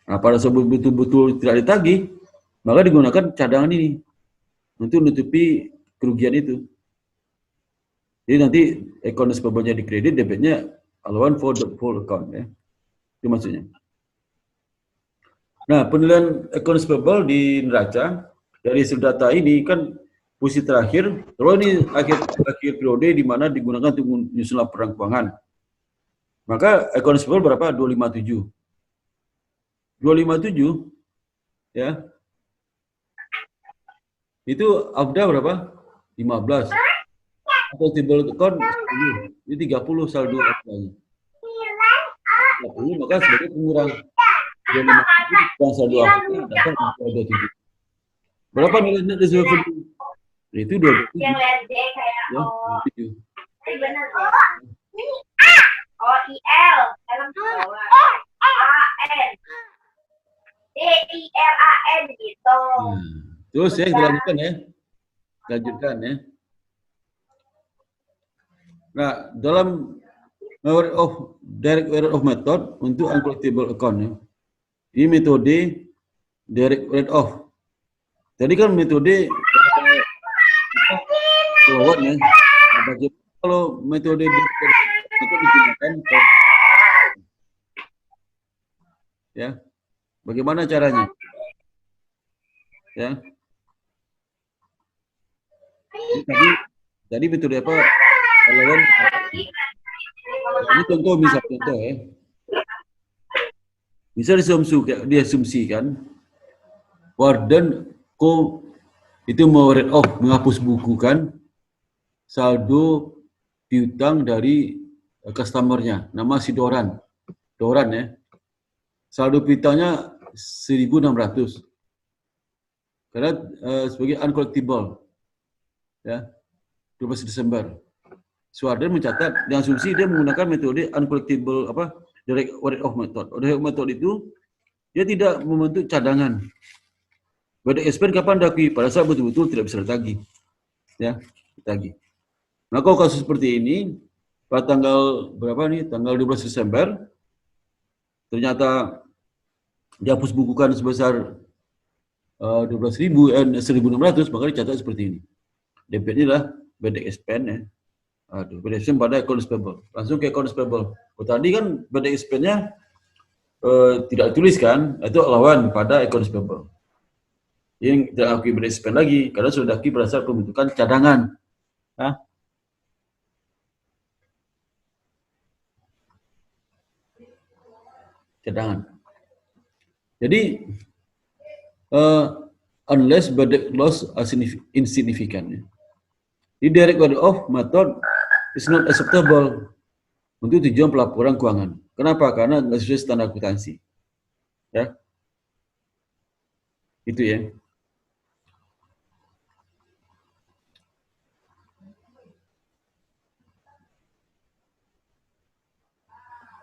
Nah, pada saat betul-betul tidak ditagih, maka digunakan cadangan ini untuk menutupi kerugian itu. Jadi nanti accounts payable-nya di kredit, debitnya allowance for the full account ya. Itu maksudnya. Nah, penilaian accounts payable di neraca dari hasil data ini kan posisi terakhir, kalau ini akhir periode di mana digunakan untuk menyusun laporan keuangan. Maka accounts payable berapa? 257. 257 ya. Itu AFDA berapa? 15. Uncollectible account 10. Ini 30 saldo AFDA-nya. 30 maka sebagai pengurang. 257 kurang saldo AFDA dapat 27. Berapa nilai net reserve value? Itu 27. Yang lihat D kayak Ya, O. 27. Benar. O-I-L. Dalam bawah. A-N. D-I-L-A-N gitu. Terus ya, kita lanjutkan ya. Lanjutkan ya. Nah, dalam direct write off method untuk uncollectible account ya. Ini metode direct write off. Tadi kan metode keluar ya. Kalau metode itu digunakan ya. Bagaimana caranya? Ya. Tadi metode apa? Ini contoh ya. Bisa diasumsikan Warden Co itu mau write off, menghapus bukukan saldo piutang dari customernya, nama si Doran ya. Saldo piutangnya 1.600 karena sebagai uncollectible ya, 12 Desember. Warden mencatat dengan asumsi dia menggunakan metode uncollectible direct write off method. Direct method itu dia tidak membentuk cadangan. Bad expense kapan diakui? Pada saat betul-betul tidak bisa ditagih. Ya, ditagih. Nah, kalau kasus seperti ini, pada tanggal berapa nih? Tanggal 12 Desember, ternyata dihapus bukukan sebesar 1.600, maka dicatat seperti ini. Debitnya adalah bad expense ya. Bad expense pada accounts payable. Langsung ke accounts payable. Tadi kan bad expense-nya tidak dituliskan, itu lawan pada accounts payable. Yang tidak akui bad expense lagi, karena sudah diakui pada saat pembentukan cadangan. Cadangan. Jadi, unless bad debt loss are insignificant. The direct write off method is not acceptable untuk tujuan pelaporan keuangan. Kenapa? Karena nggak sesuai standar akuntansi. Ya, itu ya.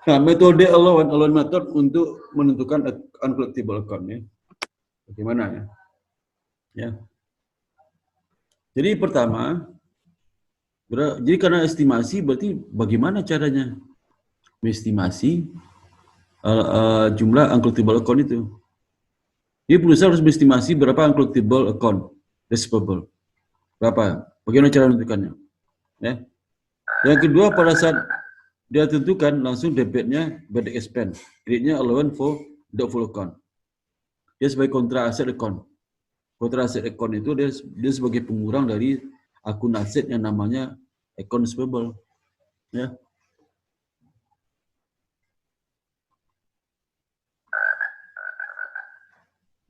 Nah, metode allowance method untuk menentukan uncollectible account ya. Bagaimana ya? Ya. Jadi pertama, jadi karena estimasi berarti bagaimana caranya mengestimasi jumlah uncollectible account itu? Jadi perusahaan harus mengestimasi berapa uncollectible account receivable. Berapa? Bagaimana cara menentukannya? Ya. Yang kedua, pada saat dia tentukan langsung debitnya bad expense, kreditnya allowance for doubtful account. Dia sebagai kontra aset account. Kontra aset account itu dia sebagai pengurang dari akun aset yang namanya accounts payable. Ya.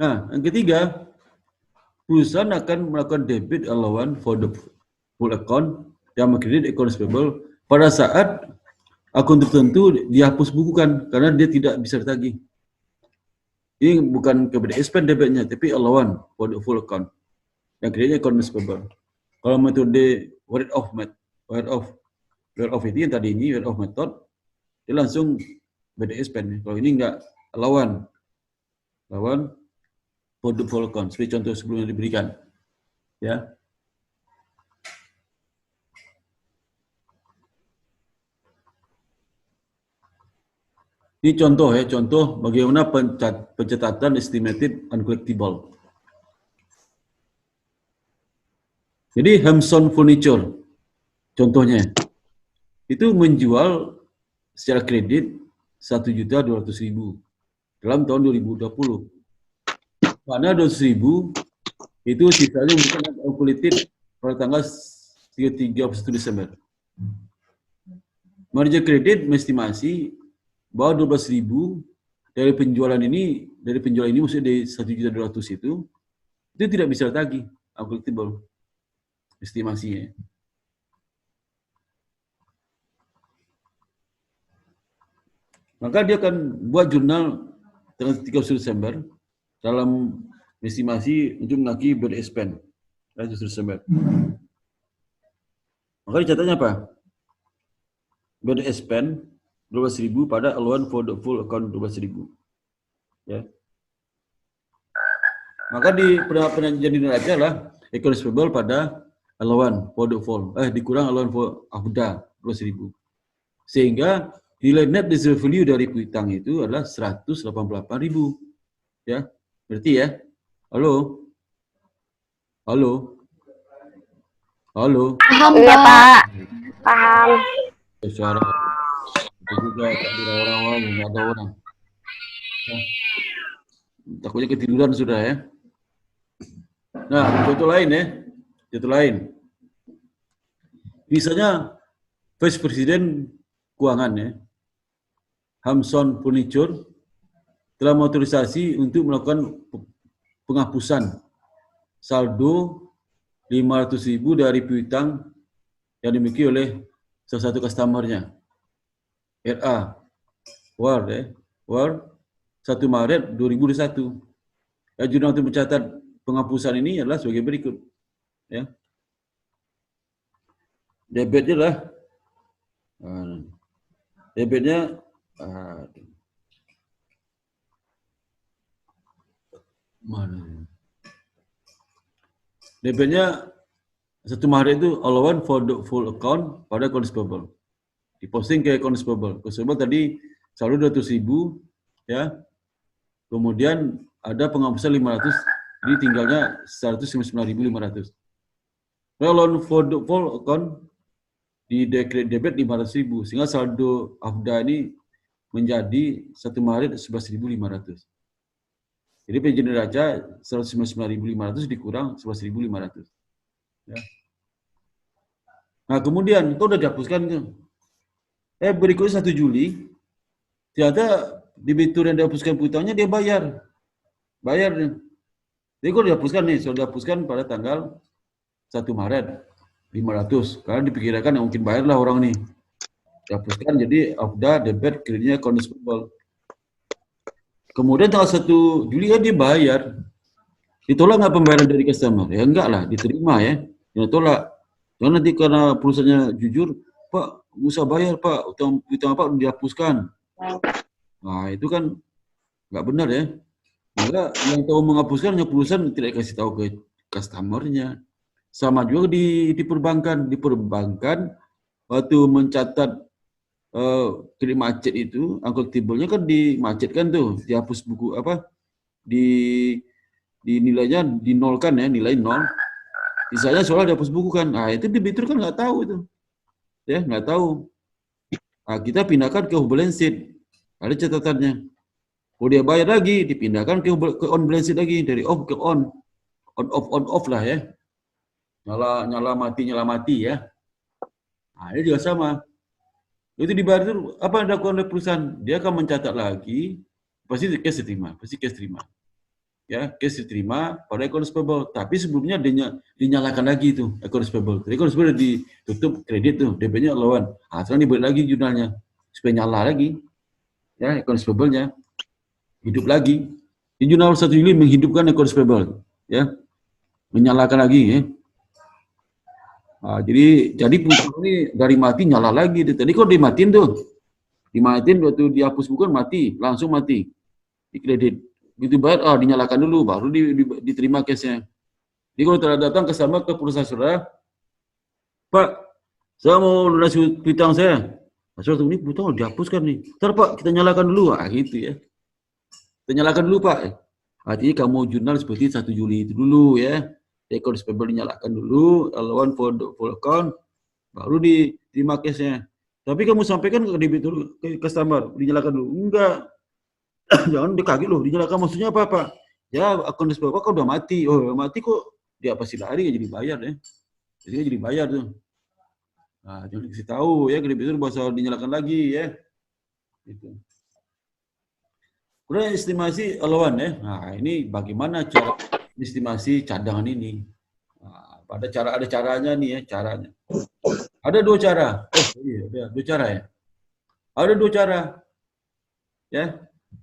Nah, yang ketiga, perusahaan akan melakukan debit allowance for the full account yang mengkredit accounts payable pada saat akun tertentu dihapus bukukan karena dia tidak bisa ditagih. Ini bukan ke bad expense debitnya, tapi allowance for the full account yang kreditnya accounts payable. Kalau metode write off itu yang tadi ini write off method, dia langsung bad expense. Kalau ini enggak, allowance for the full account. Seperti contoh sebelumnya diberikan, ya. Ini contoh ya, contoh bagaimana pencatatan estimated uncollectible. Jadi Hamson Furniture, contohnya, itu menjual secara kredit 1.200.000 dalam tahun 2020. Mana 200.000 itu sisanya bukan uncollected pada tanggal 31 Desember. Manajer kredit mengestimasi bahwa 12.000 dari penjualan ini maksudnya dari 1.200.000 itu tidak bisa ditagih uncollectible estimasinya. Maka dia akan buat jurnal tanggal 31 Desember dalam estimasi untuk menagih bad expense 31 Desember. Maka dicatatnya apa? Bad expense 12.000 pada allowance for the full account 12.000. Ya. Maka di penajam neraca adalah accounts payable pada allowance for the full dikurang allowance for AFDA 12.000. Sehingga nilai net reserve value dari piutang itu adalah 188.000. Ya. Berarti ya? Halo? Halo? Halo? Paham, Iya, Pak. Pak. Paham. Suara itu juga tadi orang-orang nggak ada orang. Ya. Takutnya ketiduran sudah ya. Nah, contoh lain ya. Contoh lain. Misalnya Vice Presiden Keuangan ya, Hamson Furniture telah mengotorisasi untuk melakukan penghapusan saldo 500.000 dari piutang yang dimiliki oleh salah satu customer-nya. RA. War 1 Maret 2021. Jurnal untuk mencatat penghapusan ini adalah sebagai berikut. Ya. Debitnya adalah debitnya 1 Maret itu allowance for the full account pada accounts payable. Diposting ke accounts payable. Accounts payable tadi saldo 200.000 ya. Kemudian ada penghapusan 500, jadi tinggalnya 199.500. Allowance for the full account di debit 500.000 sehingga saldo AFDA ini menjadi 1 Maret 11.500. Jadi penjualan neraca 199.500 dikurang 11.500. Ya. Nah kemudian itu udah dihapuskan tuh. Berikutnya 1 Juli ternyata debitur yang dihapuskan piutangnya dia bayar. Jadi kalau dihapuskan nih, sudah dihapuskan pada tanggal 1 Maret 500. Karena dipikirkan yang mungkin bayar lah orang nih. Dihapuskan jadi AFDA debit kreditnya accounts payable. Kemudian tanggal 1 Juli ya dia bayar. Ditolak nggak pembayaran dari customer? Ya enggak lah, diterima ya. Jangan tolak. Jangan nanti karena perusahaannya jujur, Pak, nggak usah bayar Pak, utang apa dihapuskan. Nah itu kan nggak benar ya. Maka yang tahu menghapuskan hanya perusahaan tidak kasih tahu ke customer-nya. Sama juga di perbankan. Di perbankan waktu mencatat kredit macet itu, uncollectible-nya kan dimacetkan tuh, dihapus buku apa, di nilainya dinolkan ya, nilai 0. Sisanya soal dihapus buku kan. Nah itu debitur kan nggak tahu itu, ya nggak tahu. Nah kita pindahkan ke off balance sheet, ada catatannya. Kalau dia bayar lagi, dipindahkan ke on balance sheet lagi, dari off ke on off lah ya. Nyala mati ya. Nah ini juga sama. Itu dibayar itu apa yang dilakukan oleh perusahaan? Dia akan mencatat lagi, pasti cash diterima. Ya, cash diterima pada accounts payable. Tapi sebelumnya dinyalakan lagi itu accounts payable. Jadi accounts payable ditutup kredit tuh, debitnya lawan. Sekarang dibuat lagi jurnalnya supaya nyala lagi. Ya, accounts payable-nya hidup lagi. Di jurnal 1 Juli menghidupkan accounts payable, ya. Menyalakan lagi ya. Nah, jadi perusahaan ini dari mati nyala lagi. Tadi kok dimatiin waktu dihapus bukan mati, langsung mati di kredit. Begitu bayar, dinyalakan dulu, baru diterima cashnya. Jadi kalau telah datang ke perusahaan saudara, Pak, saya mau lunas piutang saya. Saudara ini piutang dihapuskan nih. Ntar Pak, kita nyalakan dulu, gitu ya. Kita nyalakan dulu Pak. Artinya kamu jurnal seperti 1 Juli itu dulu ya. Accounts payable dinyalakan dulu, allowance for the full account, baru diterima cashnya. Tapi kamu sampaikan ke debitur, ke customer, dinyalakan dulu. Enggak. Jangan dikaget loh, dinyalakan maksudnya apa Pak? Ya, accounts payable kan udah mati. Oh, udah mati kok dia pasti lari ya jadi bayar ya. Jadi bayar tuh. Nah, jangan dikasih tahu ya ke debitur bahwa dinyalakan lagi ya. Gitu. Kemudian estimasi allowance ya. Nah, ini bagaimana cara estimasi cadangan ini? Nah, ada caranya nih ya, caranya. Ada dua cara. Oh iya, ada dua cara ya. Ada dua cara. Ya.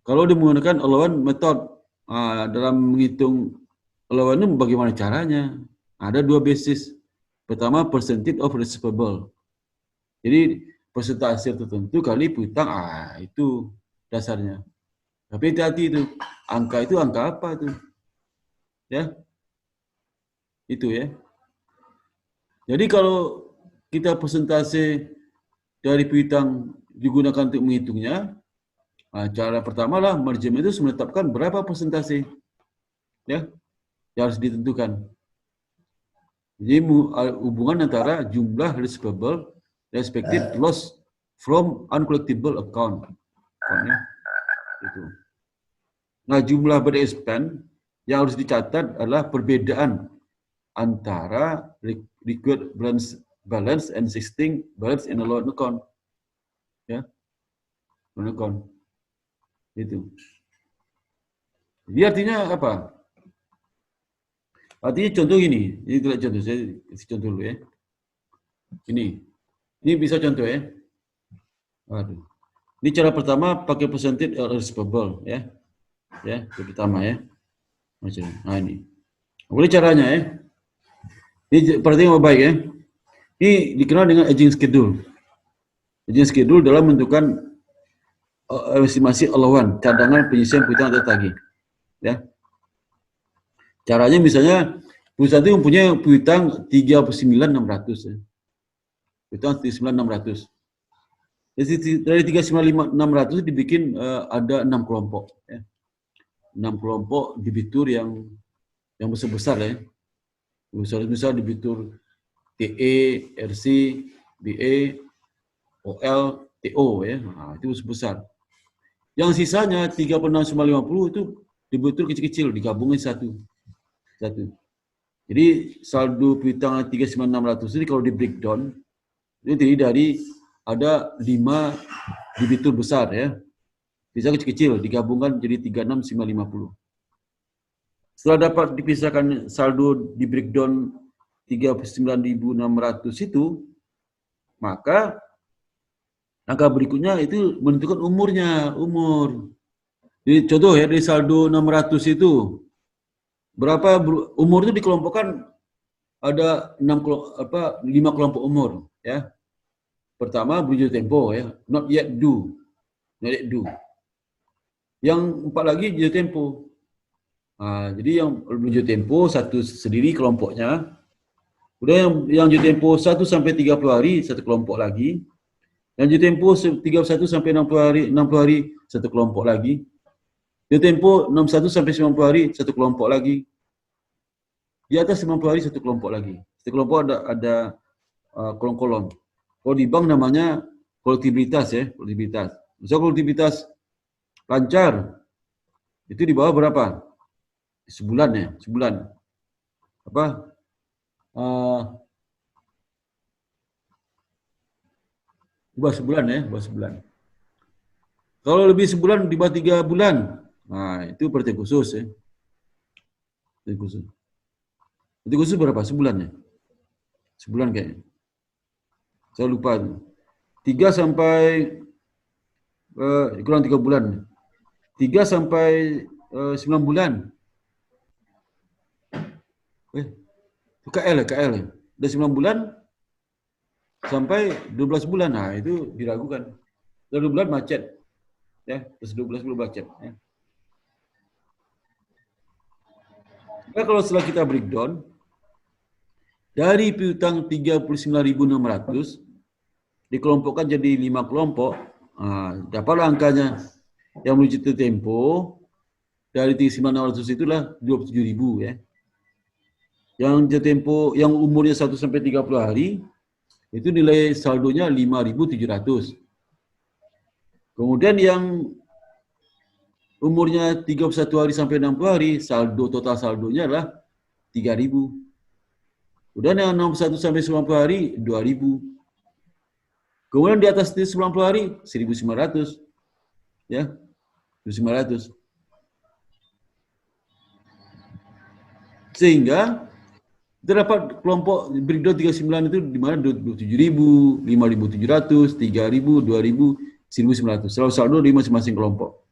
Kalau dia menggunakan allowance method dalam menghitung allowance itu bagaimana caranya? Ada dua basis. Pertama, percentage of receivable. Jadi persentase tertentu kali piutang, itu dasarnya. Tapi hati-hati itu angka apa itu? Ya, itu ya. Jadi kalau kita persentase dari piutang digunakan untuk menghitungnya, cara pertama lah manajemen itu menetapkan berapa persentase, ya, yang harus ditentukan. Jadi hubungan antara jumlah receivable respective loss from uncollectible account. Itu. Nah, jumlah bad expense yang harus dicatat adalah perbedaan antara required balance and existing balance in a loan account. Ya, loan account. Itu. Jadi artinya apa? Artinya contoh ini contoh, saya kasih contoh dulu ya. Ini bisa contoh ya. Aduh. Ini cara pertama pakai percentage receivable ya. Ya, itu pertama ya. Macam. Nah ini. Boleh caranya ya. Ini perhatikan baik ya. Ini dikenal dengan aging schedule. Aging schedule dalam menentukan estimasi allowance, cadangan penyisian piutang atau tagih. Ya. Caranya misalnya perusahaan itu mempunyai piutang 39.600 ya. Piutang 39.600. Dari 39.600 dibikin ada 6 kelompok ya. 6 kelompok debitur yang besar-besar ya. Besar debitur TE, RC, BE, OL, TO ya. Nah, itu besar. Yang sisanya 36.50 itu debitur kecil-kecil digabungin satu. Jadi saldo piutang 39.600 ini kalau di breakdown itu terdiri dari ada 5 debitur besar ya. Bisa kecil-kecil digabungkan jadi 36.550. Setelah dapat dipisahkan saldo di breakdown 39.600 itu, maka angka berikutnya itu menentukan umur. Jadi contoh ya, dari saldo 600 itu berapa umur itu dikelompokkan ada 5 kelompok umur ya. Pertama belum jatuh tempo ya, not yet due. Yang 4 lagi jatuh tempo. Jadi yang belum jatuh tempo satu sendiri kelompoknya. Kemudian yang jatuh tempo 1 sampai 30 hari satu kelompok lagi. Yang jatuh tempo 31 sampai 60 hari satu kelompok lagi. Jatuh tempo 61 sampai 90 hari satu kelompok lagi. Di atas 90 hari satu kelompok lagi. Satu kelompok ada kolom-kolom. Kalau di bank namanya kolektivitas ya, kolektivitas. Misalnya kolektivitas lancar itu di bawah berapa? Sebulan ya, sebulan. Apa? Bawah sebulan ya, bawah sebulan. Kalau lebih sebulan di bawah 3 bulan, nah itu perhatian khusus ya. Perhatian khusus. Perhatian khusus berapa? Sebulan ya? Sebulan kayaknya. Saya lupa. 3 sampai kurang 3 bulan. 3 sampai 9 bulan. Itu KL ya. Dari 9 bulan sampai 12 bulan. Nah, itu diragukan. Dari 12 bulan macet. Ya, terus 12 bulan macet. Ya. Nah, kalau setelah kita breakdown, dari piutang 39.600 dikelompokkan jadi 5 kelompok, dapatlah angkanya. Yang menuju jatuh tempo dari 39.600 itulah 27.000 ya. Yang jatuh tempo yang umurnya 1 sampai 30 hari itu nilai saldonya 5.700. Kemudian yang umurnya 31 hari sampai 60 hari, total saldonya adalah 3.000. Kemudian yang 61 sampai 90 hari 2.000. Kemudian di atas 90 hari 1.900. Ya. 1.900. Sehingga terdapat kelompok breakdown 39 itu di mana 27.000, 5.700, 3.000, 2.000, 1.900. Selalu saldo di masing-masing kelompok.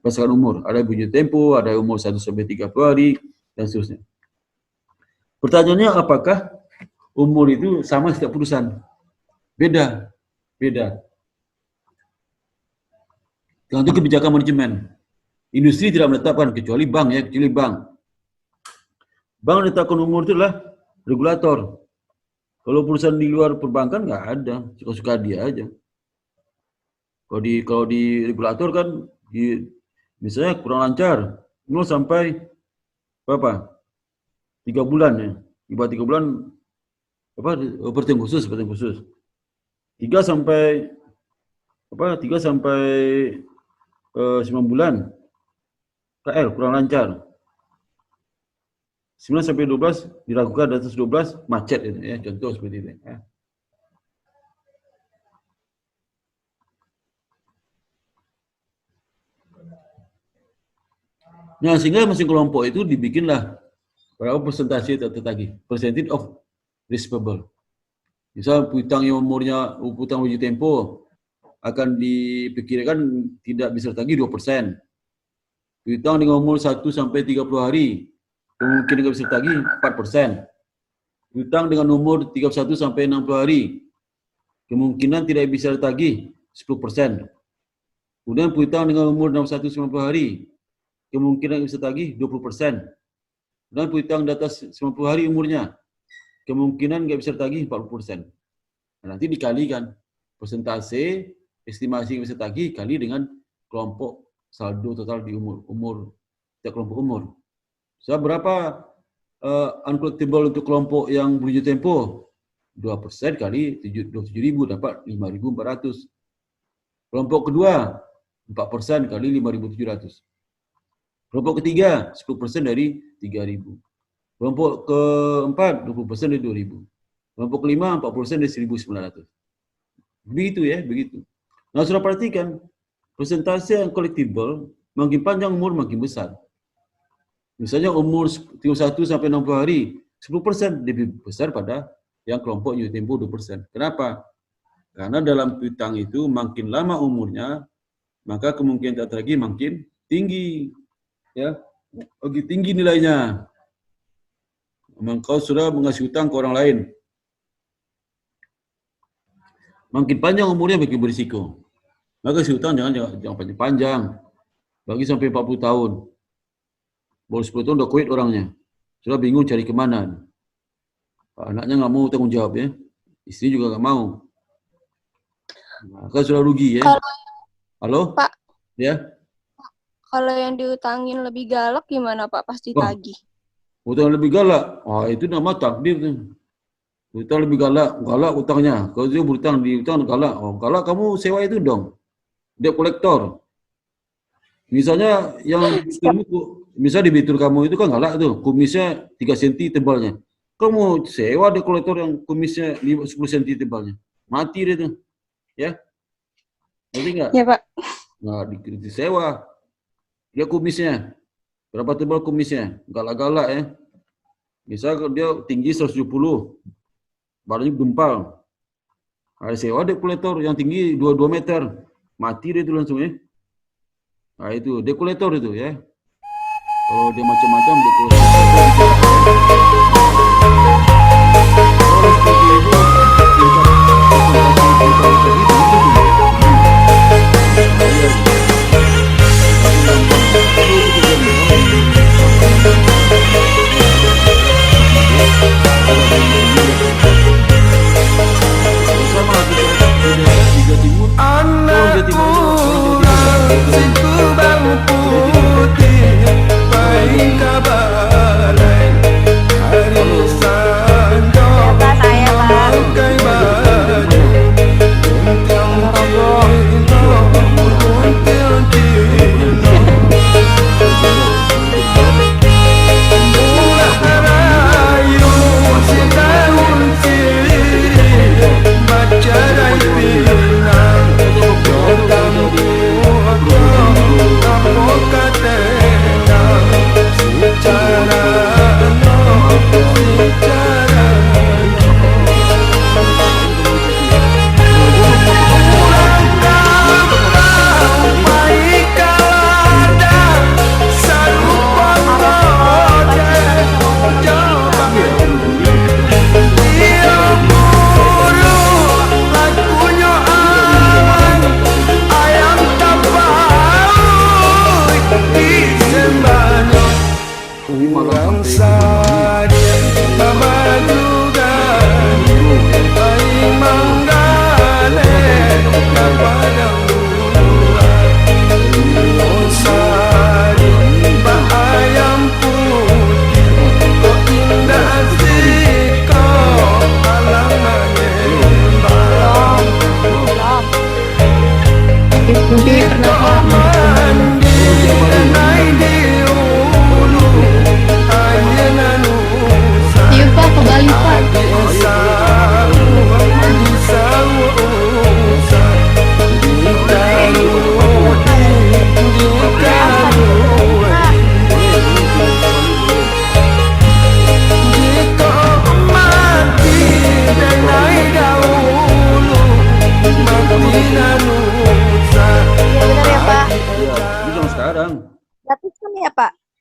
Berdasarkan umur. Ada bunyi tempo, ada umur 1 sampai 30 hari, dan seterusnya. Pertanyaannya, apakah umur itu sama setiap perusahaan? Beda. Itu kebijakan manajemen. Industri tidak menetapkan, kecuali bank ya, Bank menetapkan umur itu adalah regulator. Kalau perusahaan di luar perbankan nggak ada, suka-suka dia aja. Kalau di regulator kan, misalnya kurang lancar, 0 sampai berapa? 3 bulan ya. Di bawah 3 bulan perhatian khusus. 3 sampai 9 bulan. KL kurang lancar. 9 sampai 12 diragukan, di atas 12 macet itu ya, contoh seperti itu ya. Nah, sehingga masing kelompok itu dibikinlah berapa persentase tertagih, percentage of receivable. Misal utang yang umurnya utang uji tempo akan dipikirkan tidak bisa tertagih 2%. Utang dengan umur 1 sampai 30 hari kemungkinan tidak bisa tertagih 4%. Utang dengan umur 31 sampai 60 hari kemungkinan tidak bisa tertagih 10%. Kemudian piutang dengan umur 61 sampai 90 hari kemungkinan bisa tertagih 20%. Dan piutang di atas 90 hari umurnya kemungkinan nggak bisa tertagih 40%. Nah, nanti dikalikan persentase estimasi yang bisa tertagih kali dengan kelompok saldo total di umur setiap kelompok umur. So, berapa uncollectible untuk kelompok yang beruji tempo? 2% kali 27.000 dapat 5.400. Kelompok kedua 4% kali 5.700. Kelompok ketiga 10% dari 3.000. Kelompok keempat 20% dari 2.000. Kelompok kelima 40% dari 1.900. Begitu ya, begitu. Nah, sudah perhatikan persentase yang collectible makin panjang umur makin besar. Misalnya umur 31 sampai 60 hari 10% lebih besar pada yang kelompok uji tempo 2%. Kenapa? Karena dalam piutang itu makin lama umurnya maka kemungkinan tertagih makin tinggi. Ya, makin tinggi nilainya. Memang kau sudah mengasih hutang ke orang lain. Makin panjang umurnya makin berisiko. Maka si hutang jangan panjang-panjang. Bagi sampai 40 tahun. Baru 10 tahun udah kuit orangnya. Sudah bingung cari kemana. Anaknya nggak mau tanggung jawab ya. Istri juga nggak mau. Maka sudah rugi ya. Halo? Pak. Ya? Kalau yang diutangin lebih galak gimana Pak pas ditagih? Utang lebih galak? Itu nama takdir tuh. Utang lebih galak utangnya. Kalau dia berutang di utang galak. Galak kamu sewa itu dong. Debt kolektor. Misalnya misalnya di bitur kamu itu kan galak tuh, kumisnya 3 cm tebalnya. Kamu sewa debt kolektor yang kumisnya 10 cm tebalnya. Mati dia tuh. Ya? Ngerti nggak? Ya Pak. Nah, disewa. Dia kumisnya. Berapa tebal kumisnya? Galak-galak ya. Misal dia tinggi 170. Badannya gempal. Ada sewa debt kolektor yang tinggi 22 meter. Mati dia itu langsung ya. Nah itu, debt kolektor itu ya. Kalau dia macam-macam debt kolektor. Kalau seperti itu, Anak pulang situ bang putih baik kabar hari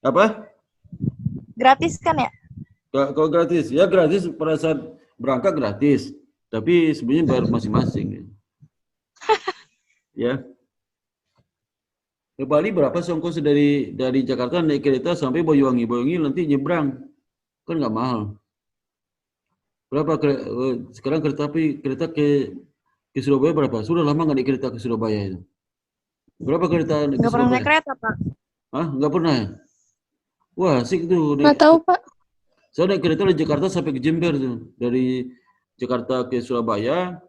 Apa? Gratis kan ya? Kalau gratis, ya gratis pada saat berangkat gratis. Tapi sebenarnya bayar masing-masing. Ya. Ke Bali berapa sih ongkos dari Jakarta naik kereta sampai Boyolali? Boyolali nanti nyebrang. Kan nggak mahal. Berapa sekarang kereta ke Surabaya berapa? Sudah lama nggak naik kereta ke Surabaya itu. Berapa kereta ke Nggak pernah naik Surabaya? kereta, Pak. Hah? Nggak pernah ya? Wah, asik tuh. Nggak tahu, Pak. Saya naik kereta dari Jakarta sampai ke Jember tuh. Dari Jakarta ke Surabaya,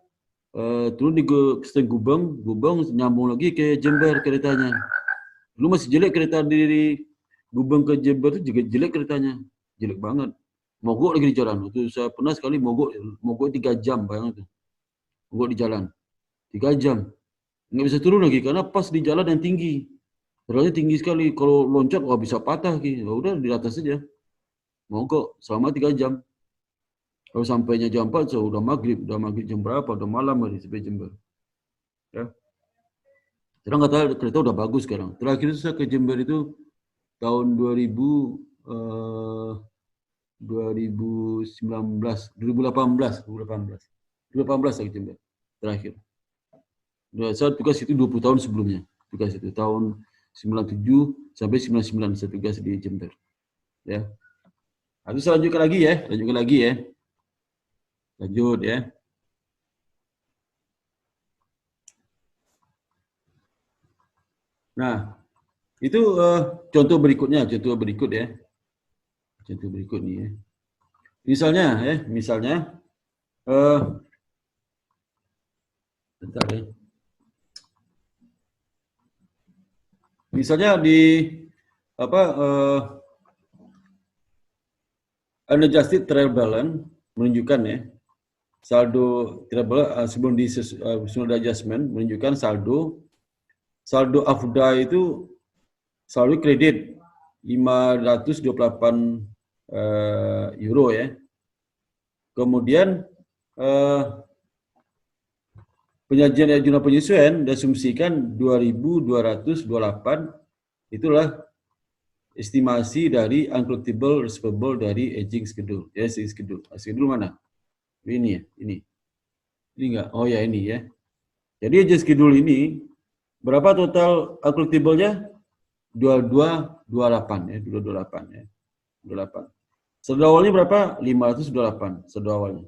turun di stasiun Gubeng nyambung lagi ke Jember keretanya. Dulu masih jelek kereta dari Gubeng ke Jember itu juga jelek keretanya. Jelek banget. Mogok lagi di jalan. Itu saya pernah sekali mogok 3 jam, bayangin tuh. Mogok di jalan. 3 jam. Nggak bisa turun lagi karena pas di jalan yang tinggi. Jalannya tinggi sekali. Kalau loncat nggak bisa patah. Ya udah di atas saja. Mogok selama 3 jam. Kalau sampainya jam 4, so udah maghrib jam berapa, udah malam hari sampai Jember. Ya. Sekarang kata kereta udah bagus sekarang. Terakhir itu saya ke Jember itu tahun 2018 saya ke Jember. Terakhir. Saya tugas itu 20 tahun sebelumnya. Tugas itu tahun 97 sampai 99 saya tugas di Jember. Ya. Habis saya lanjutkan lagi ya. Lanjut ya. Nah, itu contoh berikutnya, contoh berikut ya. Contoh berikut nih ya. Misalnya bentar ya. Misalnya di unadjusted trial balance menunjukkan ya saldo trial balance sebelum di adjustment menunjukkan saldo AFDA itu saldo kredit 528 euro ya. Kemudian penyajian jumlah penyesuaian diasumsikan 2.228 itulah estimasi dari uncollectible receivable dari aging schedule. Ya, aging schedule. Schedule mana? Ini ya, ini. Ini enggak? Oh ya, ini ya. Jadi aging schedule ini berapa total uncollectible-nya? 2228 ya, 2228 ya. 28. Saldo awalnya berapa? 528 saldo awalnya.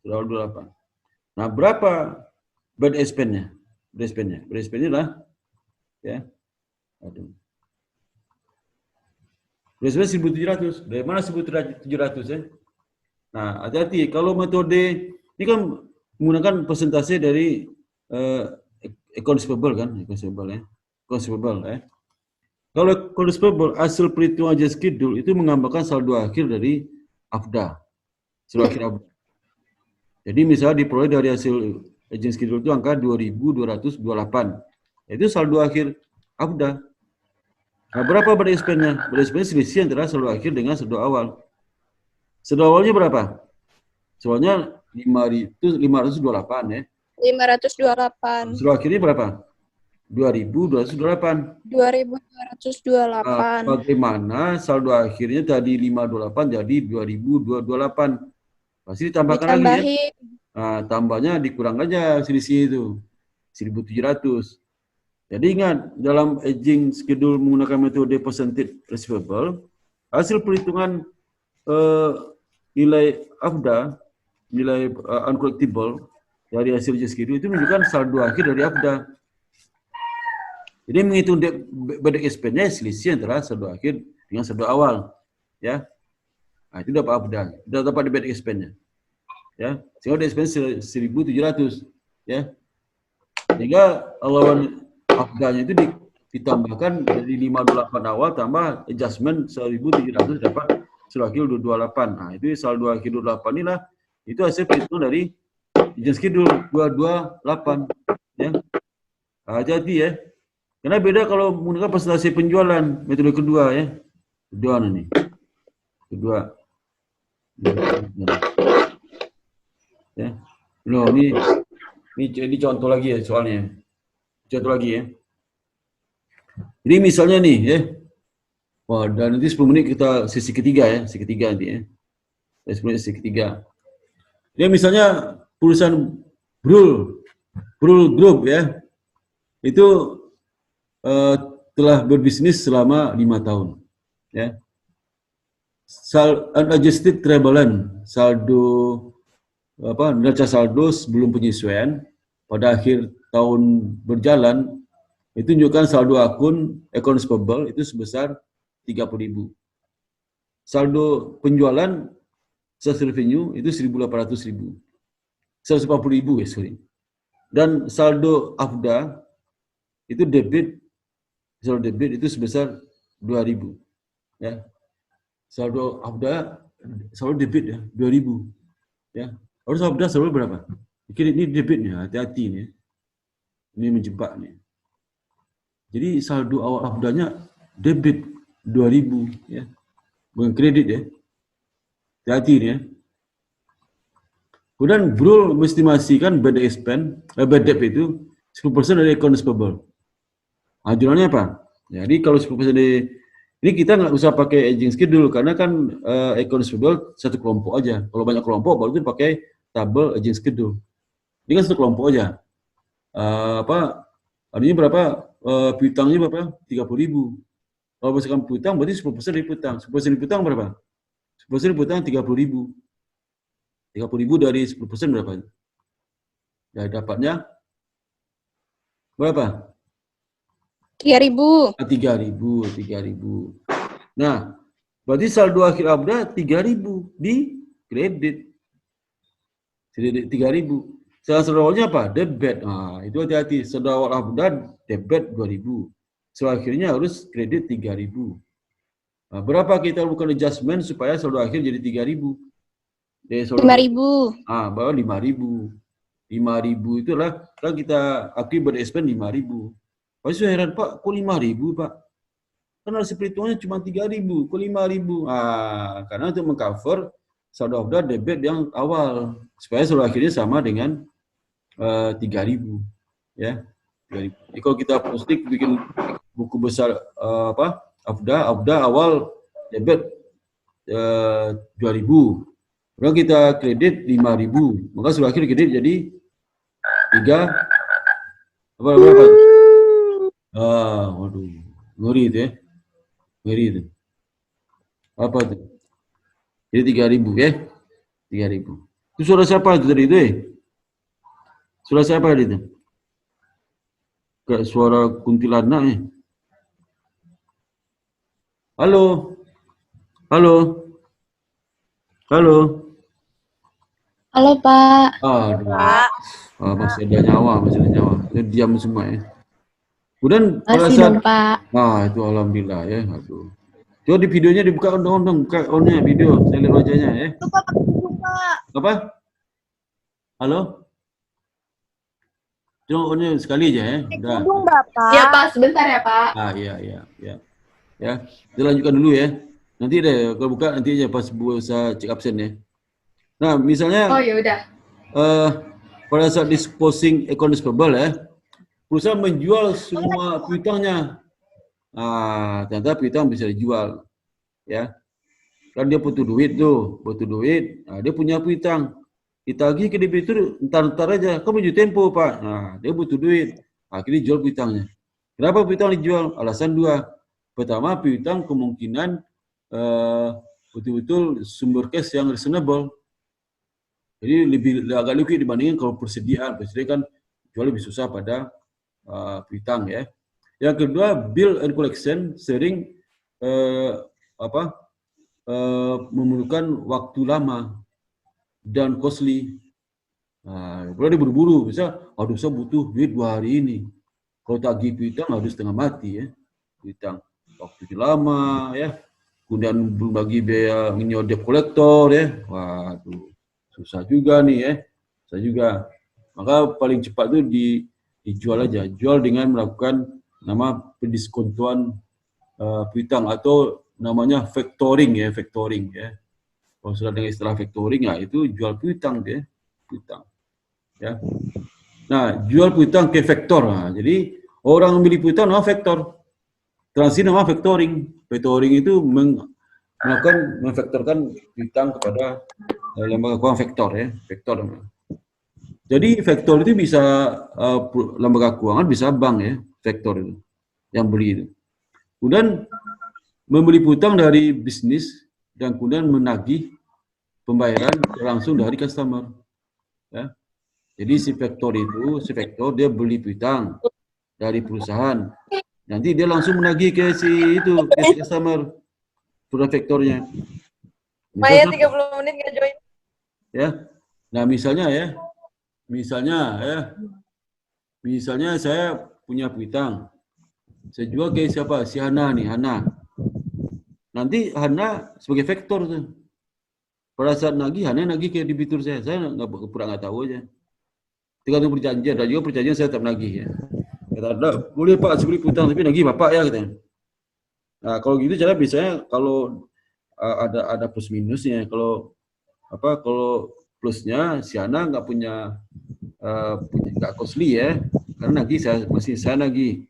Saldo awal 28. Nah, berapa bad expense-nya? Bad expense-nya lah ya. Aduh. Bad expense 1.700. Dari mana 1.700 ya? Nah, hati-hati kalau metode ini kan menggunakan persentase dari accounts payable kan, accounts payable ya. Kalau accounts payable hasil perhitungan aging schedule itu menggambarkan saldo akhir dari AFDA. Saldo akhir AFDA. Jadi misalnya diperoleh dari hasil aging schedule itu angka 2.228. Itu saldo akhir AFDA. Nah, berapa bad expense-nya? Bad expense selisih antara saldo akhir dengan saldo awal. Saldo awalnya berapa? Soalnya 528 ya. 528. Saldo akhirnya berapa? 2.228. 2.228. Bagaimana saldo akhirnya tadi 528 jadi 2.228. Pasti ditambahkan lagi ya. Nah, tambahnya dikurang aja selisih itu. 1.700. Jadi ingat, dalam aging schedule menggunakan metode percentage receivable, hasil perhitungan nilai AFDA, nilai uncollectible dari hasil aging schedule itu menunjukkan saldo akhir dari AFDA. Jadi menghitung bad expense-nya selisih antara saldo akhir dengan saldo awal, ya. Nah, itu dapat AFDA, sudah dapat bad expense-nya. Ya, sehingga bad expense 1.700, ya. Sehingga lawan AFDA-nya itu ditambahkan dari 528 awal tambah adjustment 1.700 dapat saldo akhir 228. Nah, itu saldo akhir 28 inilah itu hasil perhitungan dari aging schedule 228, ya. Nah, jadi ya. Karena beda kalau menggunakan presentasi penjualan metode kedua ya. Kedua nih. Kedua. Ya. Loh, ini contoh lagi ya soalnya. Contoh lagi ya. Jadi misalnya nih ya. Wah, dan nanti 10 menit kita sesi ketiga ya, sesi ketiga nanti ya. 10 menit sesi ketiga. Ya misalnya perusahaan Brul Group ya, itu telah berbisnis selama 5 tahun. Ya. Unadjusted Tribalan, saldo neraca saldo sebelum penyesuaian pada akhir tahun berjalan itu tunjukkan saldo akun accounts payable itu sebesar 30.000. Saldo penjualan sales revenue itu 1.800.000. 140.000 ya, sorry. Dan saldo AFDA itu saldo debit itu sebesar 2.000. Ya. Saldo AFDA, saldo debit ya, 2.000. Ya. Harus AFDA saldo berapa? Ini debitnya, hati-hati nih. Ini menjebak nih. Jadi saldo awal AFDA-nya debit 2.000 ya. Bukan kredit ya. Hati-hati nih ya. Kemudian Brul mengestimasikan bad debt itu 10% dari accounts payable. Ajurannya apa? Jadi kalau 10% dari ini kita nggak usah pakai aging schedule karena kan accounts payable satu kelompok aja. Kalau banyak kelompok baru itu pakai tabel aging schedule. Ini kan satu kelompok aja. Artinya berapa? Piutangnya berapa? 30.000. Kalau misalkan piutang berarti 10% dari piutang. 10% dari piutang berapa? 10% dari piutang 30.000. 30.000 dari 10% berapa? Ya dapatnya berapa? 3.000. 3.000. Nah, berarti saldo akhir AFDA 3.000 di kredit. 3.000. Saldo awalnya apa? Debit. Nah, itu hati-hati. Saldo awal AFDA debit 2.000. Saldo akhirnya harus kredit 3.000. Nah, berapa kita lakukan adjustment supaya saldo akhir jadi 3.000? 5.000. Baru 5.000. 5.000 itulah kan kita akui berexpense 5.000. Pasti saya heran, Pak, kok 5.000, Pak? Kan harus perhitungannya cuma 3.000, kok 5.000? Karena untuk mengcover saldo AFDA debit yang awal supaya saldo akhirnya sama dengan 3.000 ya. 3.000. Jadi kalau kita posting bikin buku besar AFDA awal debit 2.000. Kalau kita kredit 5.000, maka saldo akhir kredit jadi 3 berapa? Waduh, ngeri itu ya. Ngeri itu. Apa itu? Jadi 3.000 ya. 3.000. Itu suara siapa itu tadi itu Suara siapa tadi itu? Kayak suara kuntilanak ya. Halo. Halo. Halo. Halo, Pak. Aduh. Masih ada nyawa. Dia diam semua ya. Kemudian pada Masih saat dong, Pak. itu alhamdulillah ya. Aduh. Coba di videonya dibuka dong, buka on-nya video. Saya lihat wajahnya ya. Apa? Halo? Coba on-nya sekali aja ya. Udah. Bapak. Ya, Pak. Sebentar ya, Pak. Iya. Ya, kita lanjutkan dulu ya. Nanti deh kalau buka nanti aja pas bisa cek absen ya. Nah, misalnya Oh, ya udah. pada saat disposing accounts payable ya, perusahaan menjual semua piutangnya. Ternyata piutang bisa dijual. Ya. Kan dia butuh duit. Dia punya piutang. Ditagih ke debitur, entar aja. Kamu baju Tempo, Pak. Dia butuh duit. Akhirnya jual piutangnya. Kenapa piutang dijual? Alasan 2. Pertama, piutang kemungkinan betul-betul sumber cash yang reasonable. Jadi agak liquid dibandingkan kalau persediaan. Persediaan kan jual lebih susah pada piutang ya. Yang kedua, bill and collection sering memerlukan waktu lama dan costly. Kalau dia buru-buru, bisa, saya butuh duit 2 hari ini. Kalau tagih piutang harus setengah mati ya. Piutang waktu lama ya. Kemudian belum bagi biaya nyewa debt collector ya. Waduh, susah juga nih ya. Susah juga. Maka paling cepat itu dijual aja. Jual dengan melakukan nama pendiskontuan piutang atau namanya factoring ya. Kalau sudah dengan istilah factoring itu jual piutang dia. Piutang. Ya. Nah, jual piutang ke faktor. Jadi orang membeli piutang faktor. Transaksi nama factoring. Factoring itu memfaktorkan piutang kepada lembaga keuangan vektor ya, vektor. Jadi vektor itu bisa lembaga keuangan, bisa bank ya, vektor itu yang beli itu. Kemudian membeli piutang dari bisnis dan kemudian menagih pembayaran langsung dari customer. Ya. Jadi si vektor dia beli piutang dari perusahaan, nanti dia langsung menagih ke si customer, sudah vektornya. Maya 30 menit nggak join. Ya, nah misalnya saya punya piutang, saya jual ke siapa? Si Hana nih, Hana. Nanti Hana sebagai vektor tuh. Pada saat nagih, Hana nagih ke debitur saya nggak tahu aja. Tergantung perjanjian, dan juga perjanjian saya tetap nagih ya. Kata, boleh Pak, saya beli piutang tapi nagih Bapak ya katanya. Nah kalau gitu cara biasanya kalau ada plus minusnya, kalau plusnya si Hana nggak punya nggak costly ya, karena nagih saya nagih.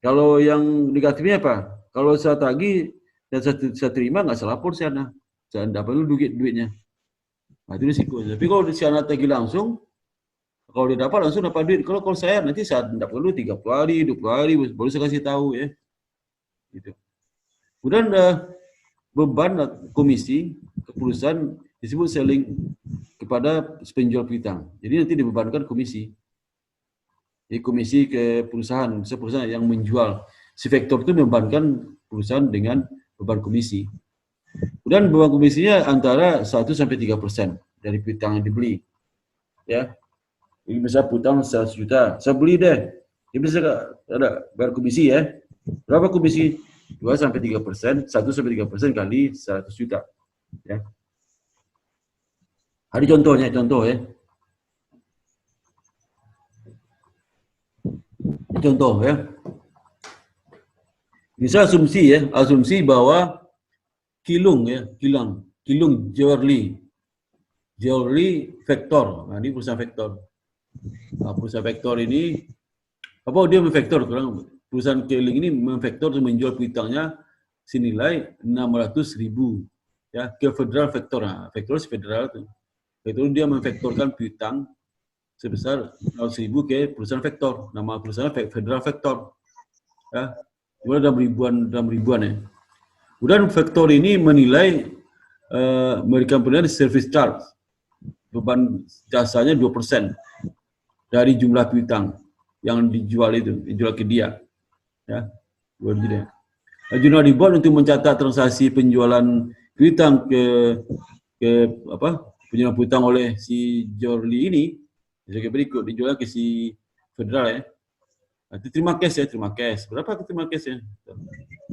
Kalau yang negatifnya apa? Kalau saya tagih dan saya terima nggak salah lapor si Hana, saya dapat dulu duitnya. Nah itu risiko. Tapi kalau si Hana tagih langsung, kalau dia dapat langsung dapat duit. Kalau saya nanti saya dapat dulu 30 hari, 20 hari baru saya kasih tahu ya. Gitu. Kemudian beban komisi ke perusahaan disebut selling kepada penjual piutang. Jadi nanti dibebankan komisi. Jadi komisi ke perusahaan yang menjual. Si vektor itu membebankan perusahaan dengan beban komisi. Kemudian beban komisinya antara 1-3% dari piutang yang dibeli. Ya. Jadi bisa piutang 100 juta. Saya beli deh. Jadi bisa ada bayar komisi ya. Berapa komisi? 2-3%, 1-3% kali 100 juta. Ya. Ada contoh ya. Contoh ya. Bisa asumsi bahwa Kilung jewelry vektor. Nah, ini perusahaan vektor. Nah, perusahaan vektor ini dia memvektor perusahaan Kilung ini memvektor untuk menjual piutangnya senilai 600.000 ya ke federal vektor. Nah, vektor federal itu. Vektor dia memvektorkan piutang sebesar 100.000 ke perusahaan vektor. Nama perusahaan federal vektor. Ya, dalam ribuan ya. Kemudian vektor ini menilai memberikan penilaian service charge. Beban jasanya 2% dari jumlah piutang yang dijual ke dia. Ya, jurnal dibuat untuk mencatat transaksi penjualan piutang ke penjualan piutang oleh si Jorli ini sebagai berikut, dijual ke si federal ya. Nanti terima cash. Berapa terima cash ya?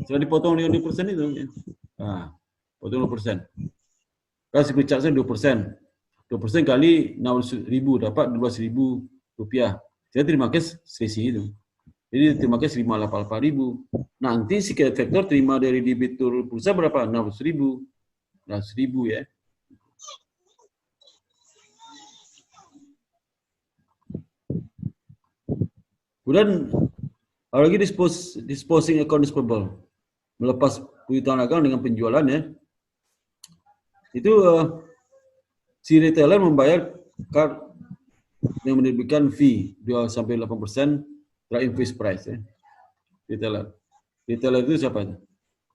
Sudah dipotong dengan 2% itu. Ya. Nah, potong 2%. Kalau si charge 2%. 2% kali 600.000 dapat 12.000 rupiah. Saya terima cash selisih itu. Jadi terima cash 588.000. Nanti si vektor terima dari debitur pulsa berapa? 600.000. 600.000 ya. Kemudian lagi disposing account receivable, melepas piutang dagang dengan penjualan ya. Itu si retailer membayar card yang menerbitkan fee 2-8% dari invoice price ya. Retailer itu siapa?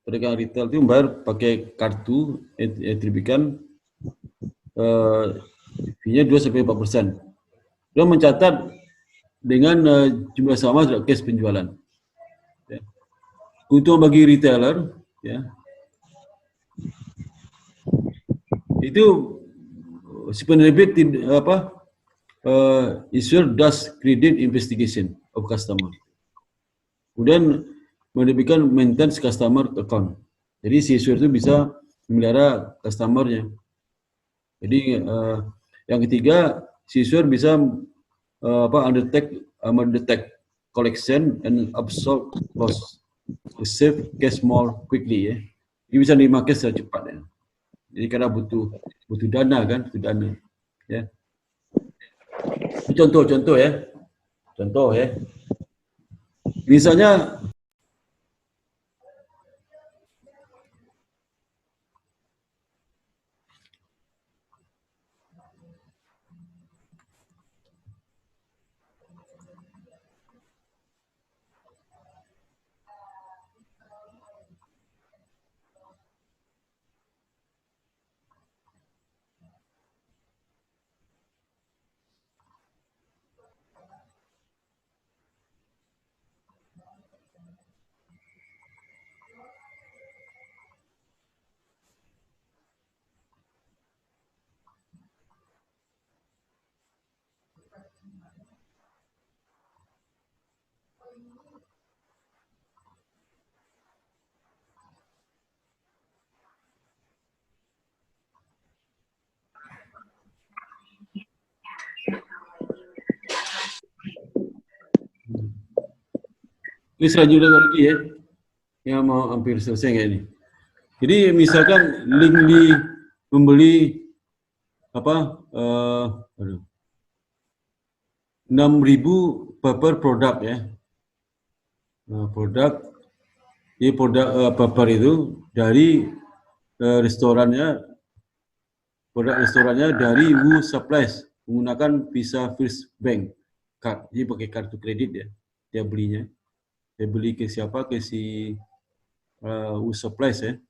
Pedagang retail itu membayar pakai kartu yang terbitkan fee-nya 2-4%. Dia mencatat dengan jumlah sama cash penjualan. Ya. Keuntungan bagi retailer, ya, itu si penerbit issuer does credit investigation of customer. Kemudian menerbitkan maintenance customer account. Jadi si issuer itu bisa memelihara customer-nya. Jadi yang ketiga, si issuer bisa undertake collection and absorb loss to save cash more quickly ya. Ini bisa dimakai secara cepat ya. Jadi karena butuh dana kan, ya. Contoh ya. Misalnya Ini selanjutnya lagi ya, yang mau hampir selesai kayak ini. Jadi misalkan link di membeli apa 6.000 per produk ya. Nah, produk paper itu dari restorannya, produk restorannya dari Wu Supplies menggunakan Visa First Bank card. Jadi pakai kartu kredit ya, dia belinya. Dia beli ke siapa? Ke si Wu Supplies ya.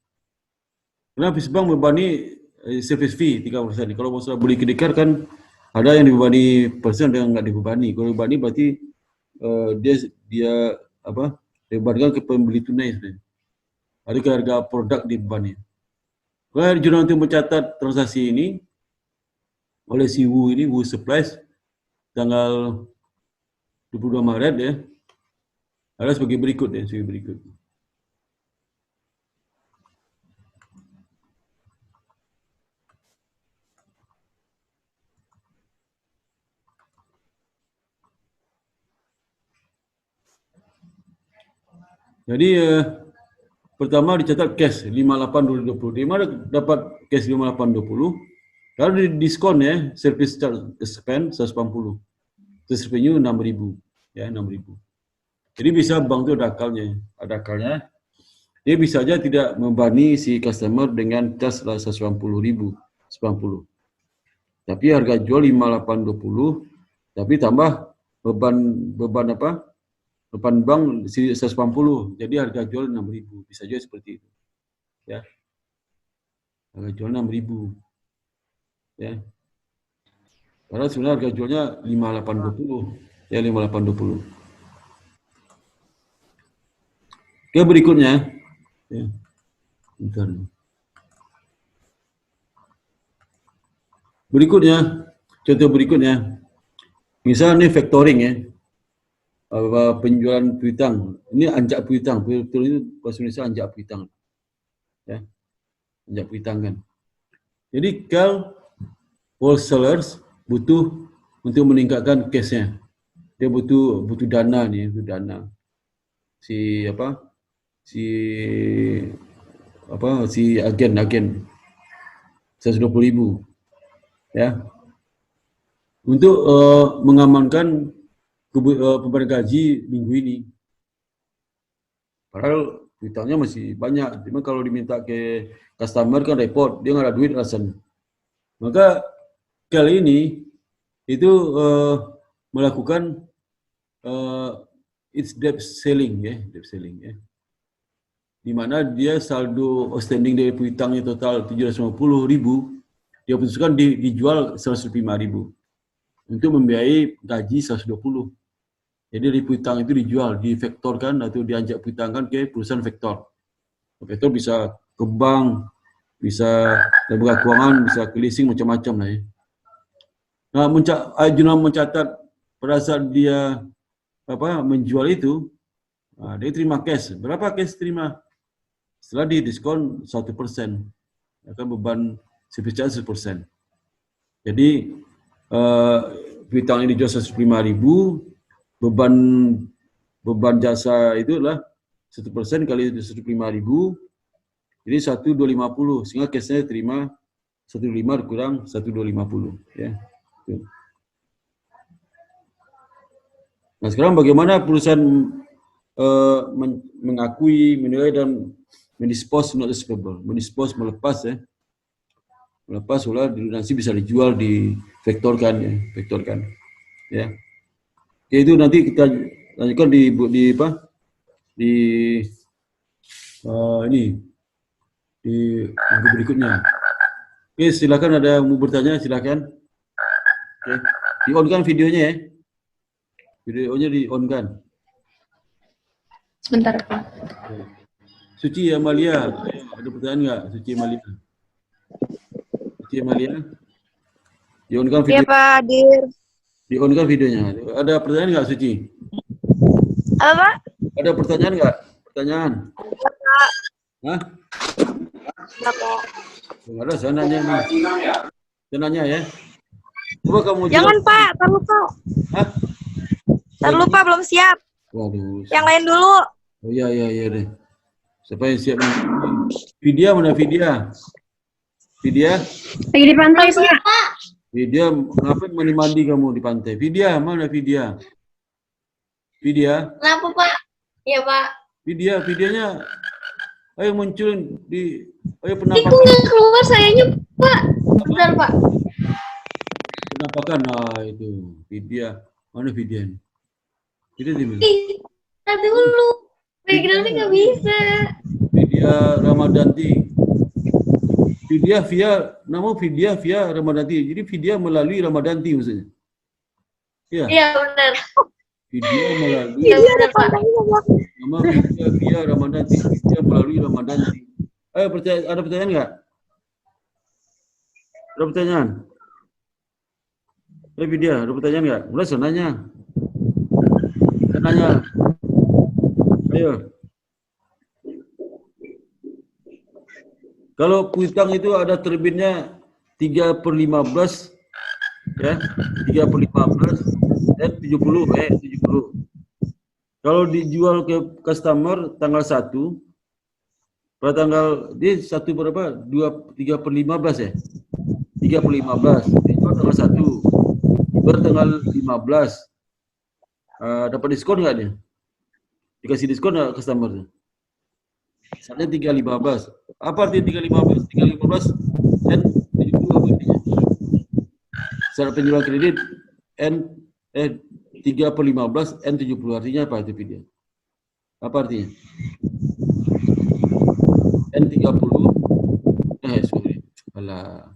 Karena First Bank membebani service fee 3%. Kalau masalah beli kredit kan ada yang dibebani persen dan nggak dibebani. Kalau dibebani berarti dia apa? Dibebankan ke pembeli tunai sebenarnya. Ada harga produk dibebani. Kalau jurnal untuk mencatat transaksi ini oleh si Wu ini, Wu Supplies, tanggal 22 Maret ya, ada sebagai berikut ya, sebagai berikut. Jadi pertama dicatat cash 58.20. Di mana dapat cash 58.20? Kalau di diskon ya, service charge spend 180. Terus revenue 6.000 ya, 6.000. Jadi bisa bank itu ada akalnya. Dia bisa aja tidak membebani si customer dengan charge 180.000, 90. Tapi harga jual 58.20, tapi tambah beban apa? Beban bank 180, jadi harga jual 6.000, bisa juga seperti itu, ya. Harga jual 6.000, ya. Karena sebenarnya harga jualnya 5820, ya 5820. Oke, berikutnya, ya. Bentar. Berikutnya, contoh berikutnya, misalnya ini factoring ya. Penjualan piutang, ini anjak piutang, betul itu bahasa Indonesia anjak piutang, ya, anjak piutang kan. Jadi kalau wholesalers butuh untuk meningkatkan cashnya, dia butuh dana nih, butuh dana. Si agen 120.000, ya, untuk mengamankan pembayaran gaji minggu ini. Padahal piutangnya masih banyak. Cuma kalau diminta ke customer kan repot, dia nggak ada duit alasan. Maka kali ini itu melakukan it's debt selling ya, di mana dia saldo outstanding dari piutangnya total 750.000, dia putuskan dijual 105.000 untuk membiayai gaji 120. Jadi dari piutang itu dijual, difektorkan atau dianjak piutangkan ke perusahaan vektor. Vektor bisa ke bank, bisa lembaga keuangan, bisa ke leasing, macam-macam lah ya. Nah, jurnal mencatat pada saat dia menjual itu, dia terima cash. Berapa cash terima? Setelah didiskon 1%, akan beban service charge 1%. Jadi piutang ini dijual 105.000, beban jasa itu adalah 1% kali 105.000, jadi 1.250, sehingga cashnya terima 1.5 kurang 1.250 ya. Nah sekarang bagaimana perusahaan mengakui, menilai dan mendispose not receivable, mendispose melepas ya, melepas ulah nanti bisa dijual, divektorkan ya, vektorkan ya. Oke, itu nanti kita lanjutkan di ini di minggu berikutnya. Oke, silakan ada yang mau bertanya, silakan. Oke, di-on kan videonya ya. Videonya di-on-kan. Sebentar, Pak. Suci Amalia, ada pertanyaan nggak? Suci Amalia. Suci Amalia. Di-on-kan video. Iya, Pak Dir. Di-on-kan videonya. Ada pertanyaan nggak, Suci? Apa, Pak? Ada pertanyaan nggak? Pertanyaan? Hah? Apa? Nggak ada, saya nanya nih. Saya nanya ya. Coba kamu Jangan, jawab. Pak. Ntar lupa. Hah? Ntar lupa, belum siap. Waduh. Yang lain dulu. Oh iya deh. Siapa yang siap? Vidya mana Vidya? Vidya? Lagi di pantai, Pak. Vidya, ngapain mandi-mandi kamu di pantai? Vidya, mana Vidya? Vidya? Kenapa, Pak? Iya, Pak. Vidyanya, ayo muncul di, ayo Itu penampakan. nggak keluar sayanya, Pak. Bentar, Pak. Penampakan, itu Vidya. Mana Vidya nih? Vidya di mana? Ih, nanti dulu. Backgroundnya nggak bisa. Vidya Ramadanti. Nama Vidya via Ramadanti. Jadi Vidya melalui Ramadanti maksudnya. Iya. Iya, benar. Vidya melalui. Iya, benar, Pak. Nama Vidya via Ramadanti. Vidya melalui Ramadanti. Ayo, ada pertanyaan nggak? Ada pertanyaan? Vidya, ada pertanyaan nggak? Mulai saya nanya. Ayo. Kalau piutang itu ada terbitnya 3/15, ya, 3/15 dan 70, 70. Kalau dijual ke customer tanggal 1, pada tanggal di 1 berapa? 3/15 ya? 3/15. Dijual tanggal 1. Bertanggal 15. Dapat diskon nggak dia? Dikasih diskon nggak customer tuh? Misalnya 3/15. Apa artinya 3/15? 3/15 N 70 apa artinya? Syarat penjual kredit N 3/15 N 70 artinya apa itu video? Apa artinya? N 30 sorry. Alah.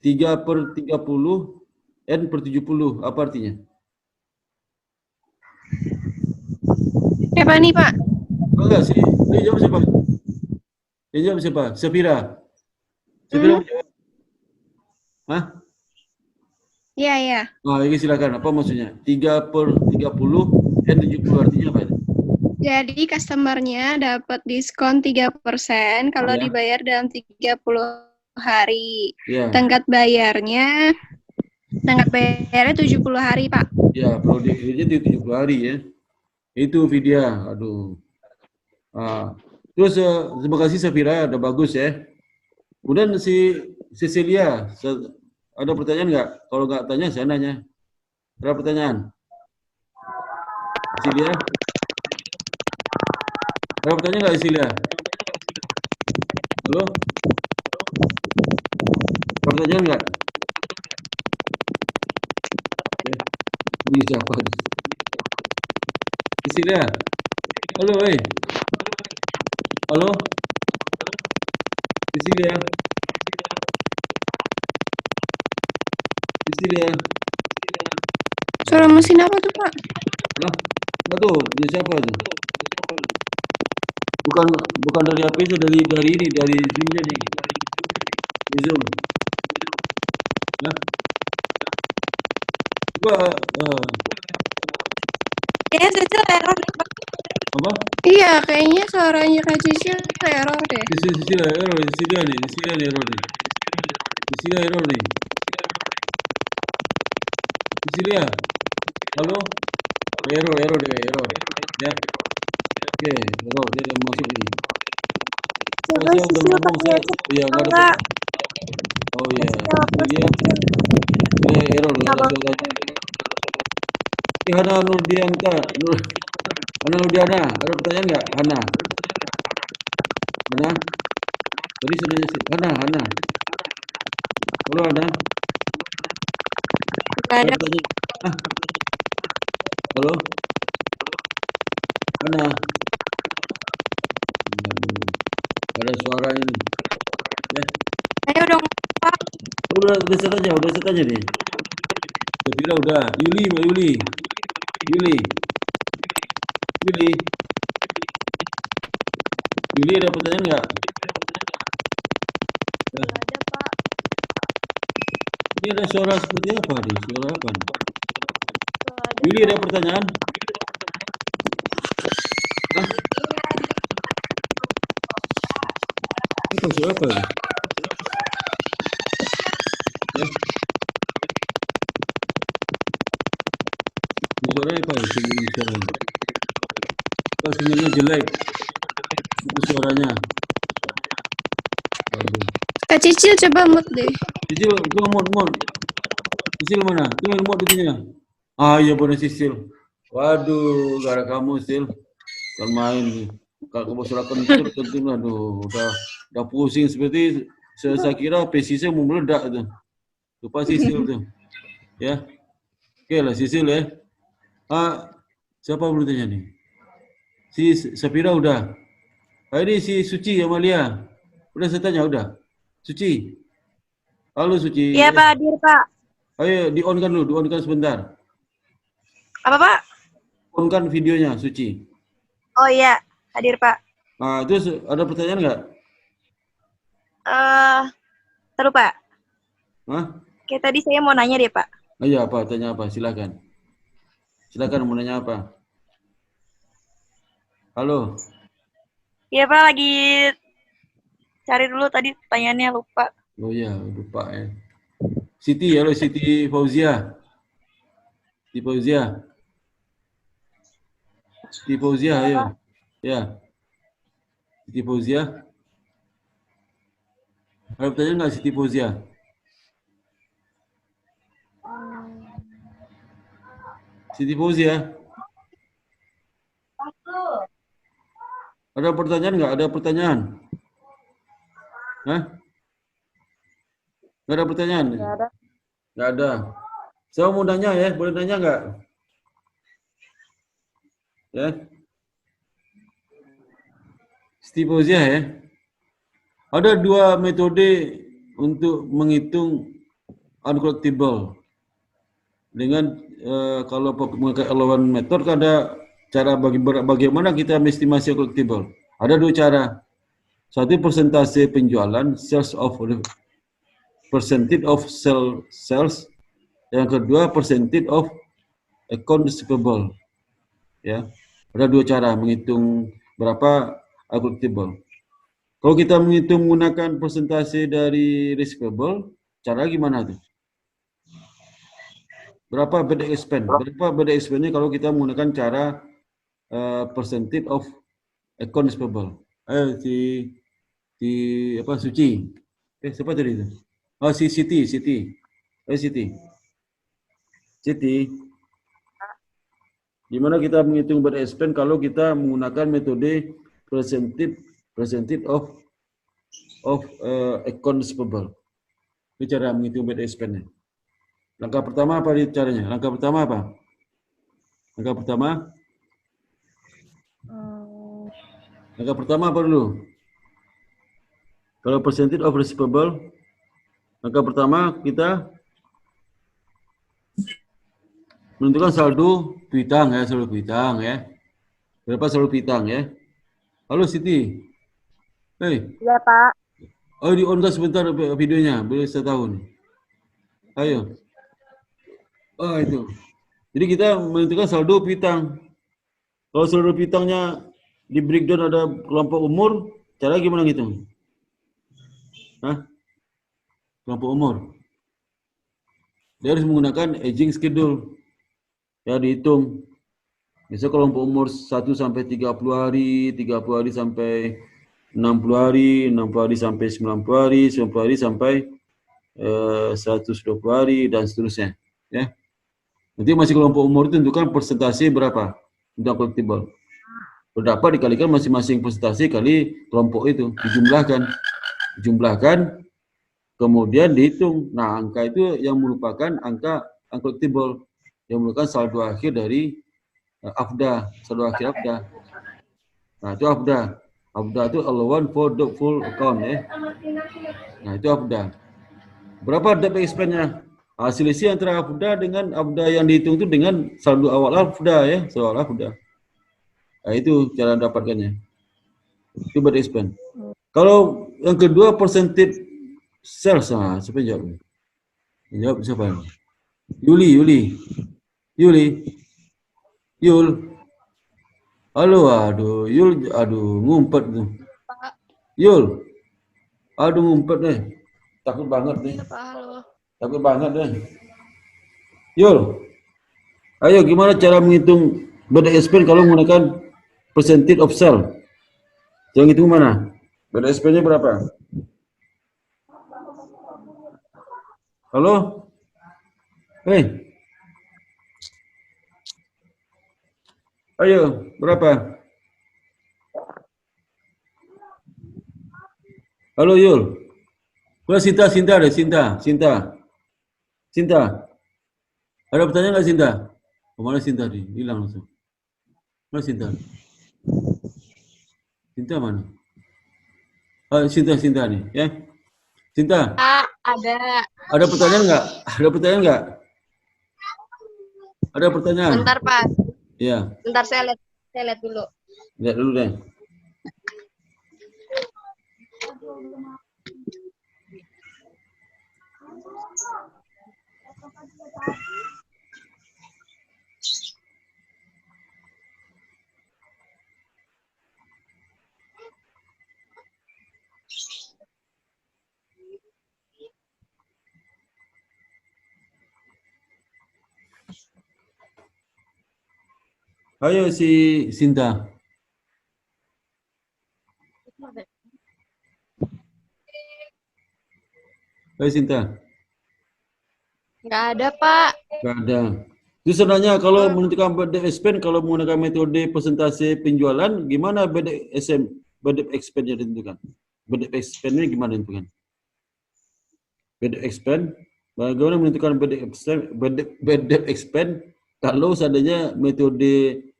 3/30 N per 70 apa artinya? Apa nih, Pak? Enggak sih. Dia jawab siapa? Dia jawab siapa? Safira. Safira mau jawab? Hah? Iya. Nah, ini silakan. Apa maksudnya? 3/30 N 70 artinya apa? Jadi customer-nya dapat diskon 3% kalau Ya. dibayar dalam 30 hari. Ya. Tenggat bayarnya 70 hari, Pak. Ya, periode kreditnya di 70 hari ya. Itu Vidya. Aduh. Terus terima kasih Safira, udah bagus ya. Kemudian si Cecilia, ada pertanyaan nggak? Kalau nggak tanya, saya nanya. Ada pertanyaan? Cecilia? Ada pertanyaan nggak Cecilia? Halo? Ada pertanyaan nggak? Ya. Ini siapa? Cecilia? Halo, Halo? Cecilia? Suara mesin apa tuh, Pak? Lah, betul. Ini siapa tuh? Bukan dari HP, itu dari Zoom-nya nih. Di Zoom. Nah. Coba Kayaknya Cecil error nih, Pak. apa? Iya, kayaknya suaranya Kak Cicil error deh. Cecilia error nih. Cecilia error nih. Cecilia. Halo? Error. Ya. Oke, error. Dia udah masuk ini. Coba Saya udah Cecil ngomong, pakai iya, nggak ada. enggak. Oh iya. Cecil hapus, Dia error. Ya, Apa? Hana Nurdiana, ada pertanyaan nggak? Hana? Tadi sudah sih. Hana. Halo Hana. Nggak ada. pertanyaan? Halo? Hana. Ada suara ini. Ya. Ayo dong, Pak. Udah set aja nih. Saya udah. Yuli. Yuli ada pertanyaan nggak? Nggak ada, Pak. Ini ada suara seperti apa nih? Suara apa nih? Nggak ada. Yuli ada pertanyaan? Hah? Itu suara apa nih? Ya. suaranya apa? Suaranya. Kalau sinyalnya jelek, itu suaranya. Waduh. Kak Cicil coba mute deh. Cicil, coba mod. Cicil mana? Tuh main mod itunya. Ah iya bener Cicil. Waduh, gara kamu Cicil. Kan main nih. Kalau kamu sudah kentut, aduh, udah pusing seperti saya kira PC saya mau meledak tuh. Lupa Cicil tuh. Ya. Oke lah Cicil ya. Siapa belum tanya nih? Si Sapira udah. Ini si Suci Amalia. Udah saya tanya udah. Suci. Halo Suci. Iya Pak, hadir Pak. Ayo di-on-kan dulu, di-on-kan sebentar. Apa Pak? On-kan videonya Suci. Oh iya, hadir Pak. Nah, terus ada pertanyaan nggak? Terus Pak. Hah? Kayak tadi saya mau nanya deh Pak. Iya apa? Tanya apa? Silakan. Silakan mau nanya apa? Halo. Iya Pak, lagi cari dulu tadi pertanyaannya lupa. Oh iya, lupa ya. Siti, halo Siti Fauzia. Siti Fauzia. Siti Fauzia, ayo. Ya. Siti Fauzia. Ada pertanyaan nggak Siti Fauzia? Siti Fauzia. Ada pertanyaan nggak? Ada pertanyaan? Hah? Nggak ada pertanyaan? Nggak ada. Nggak ada. Saya mau nanya ya, boleh nanya nggak? Ya. Siti Fauzia ya. Ada dua metode untuk menghitung uncollectible. Dengan kalau memakai L1 method ada cara bagaimana kita estimasi collectible. Ada dua cara. Satu persentase penjualan, sales of percentage of sales. Yang kedua percentage of account receivable. Ya. Ada dua cara menghitung berapa collectible. Kalau kita menghitung menggunakan persentase dari receivable, cara gimana tuh? Berapa bad expense? Berapa bad expense-nya kalau kita menggunakan cara percentage of account receivable? Si apa Suci? Siapa tadi itu? Oh si Siti. Siti. Gimana kita menghitung bad expense kalau kita menggunakan metode percentage of account receivable? Itu cara menghitung bad expense-nya. Langkah pertama apa caranya? Langkah pertama apa? Langkah pertama apa dulu? Kalau percentage of receivable, langkah pertama kita menentukan saldo piutang ya, saldo piutang ya. Berapa saldo piutang ya? Halo Siti. Hei. Iya Pak. Oh di-on sebentar videonya, boleh saya tahu nih. Ayo. Oh itu. Jadi kita menentukan saldo piutang. Kalau saldo piutangnya di breakdown ada kelompok umur, cara gimana ngitung? Hah? Kelompok umur. Dia harus menggunakan aging schedule. Ya dihitung. Biasanya kelompok umur 1 sampai 30 hari, 30 hari sampai 60 hari, 60 hari sampai 90 hari, 90 hari sampai 120 hari dan seterusnya, ya. Nanti masih kelompok umur itu tentukan persentase berapa untuk collectible. Berdapat dikalikan masing-masing persentase kali kelompok itu, dijumlahkan, kemudian dihitung. Nah, angka itu yang merupakan angka uncollectible, yang merupakan saldo akhir dari AFDA, saldo akhir AFDA. Nah, itu AFDA. AFDA itu allowance for the full account ya. Nah, itu AFDA. Berapa debt expense-nya? Selisih antara AFDA dengan AFDA yang dihitung itu dengan saldo awal AFDA ya, saldo awal AFDA. Nah, itu cara dapatkannya. Itu debt expense. Kalau yang kedua percentage sales, siapa yang jawab? Yang jawab siapa? Yuli. Halo, Yul, ngumpet tuh. Yul, ngumpet deh. Takut banget nih. Pak, halo. Takut banget deh. Yul, Ayo, gimana cara menghitung BDSP kalau menggunakan percentage of sale? Yang hitung mana? BDSP-nya berapa? Halo? Hei. Ayo, berapa? Halo Yul. Sinta deh, Sinta. Ada pertanyaan nggak Sinta? Mana Sinta nih? Hilang langsung. Mana Sinta? Sinta mana? Sinta nih, ya. Sinta. Ada. Ada pertanyaan nggak? Ada pertanyaan? Bentar, Pak. Iya. Bentar saya lihat dulu. Lihat dulu deh. Ayo si Sinta. Ayo Sinta. Nggak ada, Pak. Nggak ada. Itu sebenarnya kalau menentukan BDF expense, kalau menggunakan metode persentase penjualan, gimana BDF expense-nya ditentukan? BDF expense-nya gimana ditentukan? BDF expense, bagaimana menentukan BDF expense kalau seandainya metode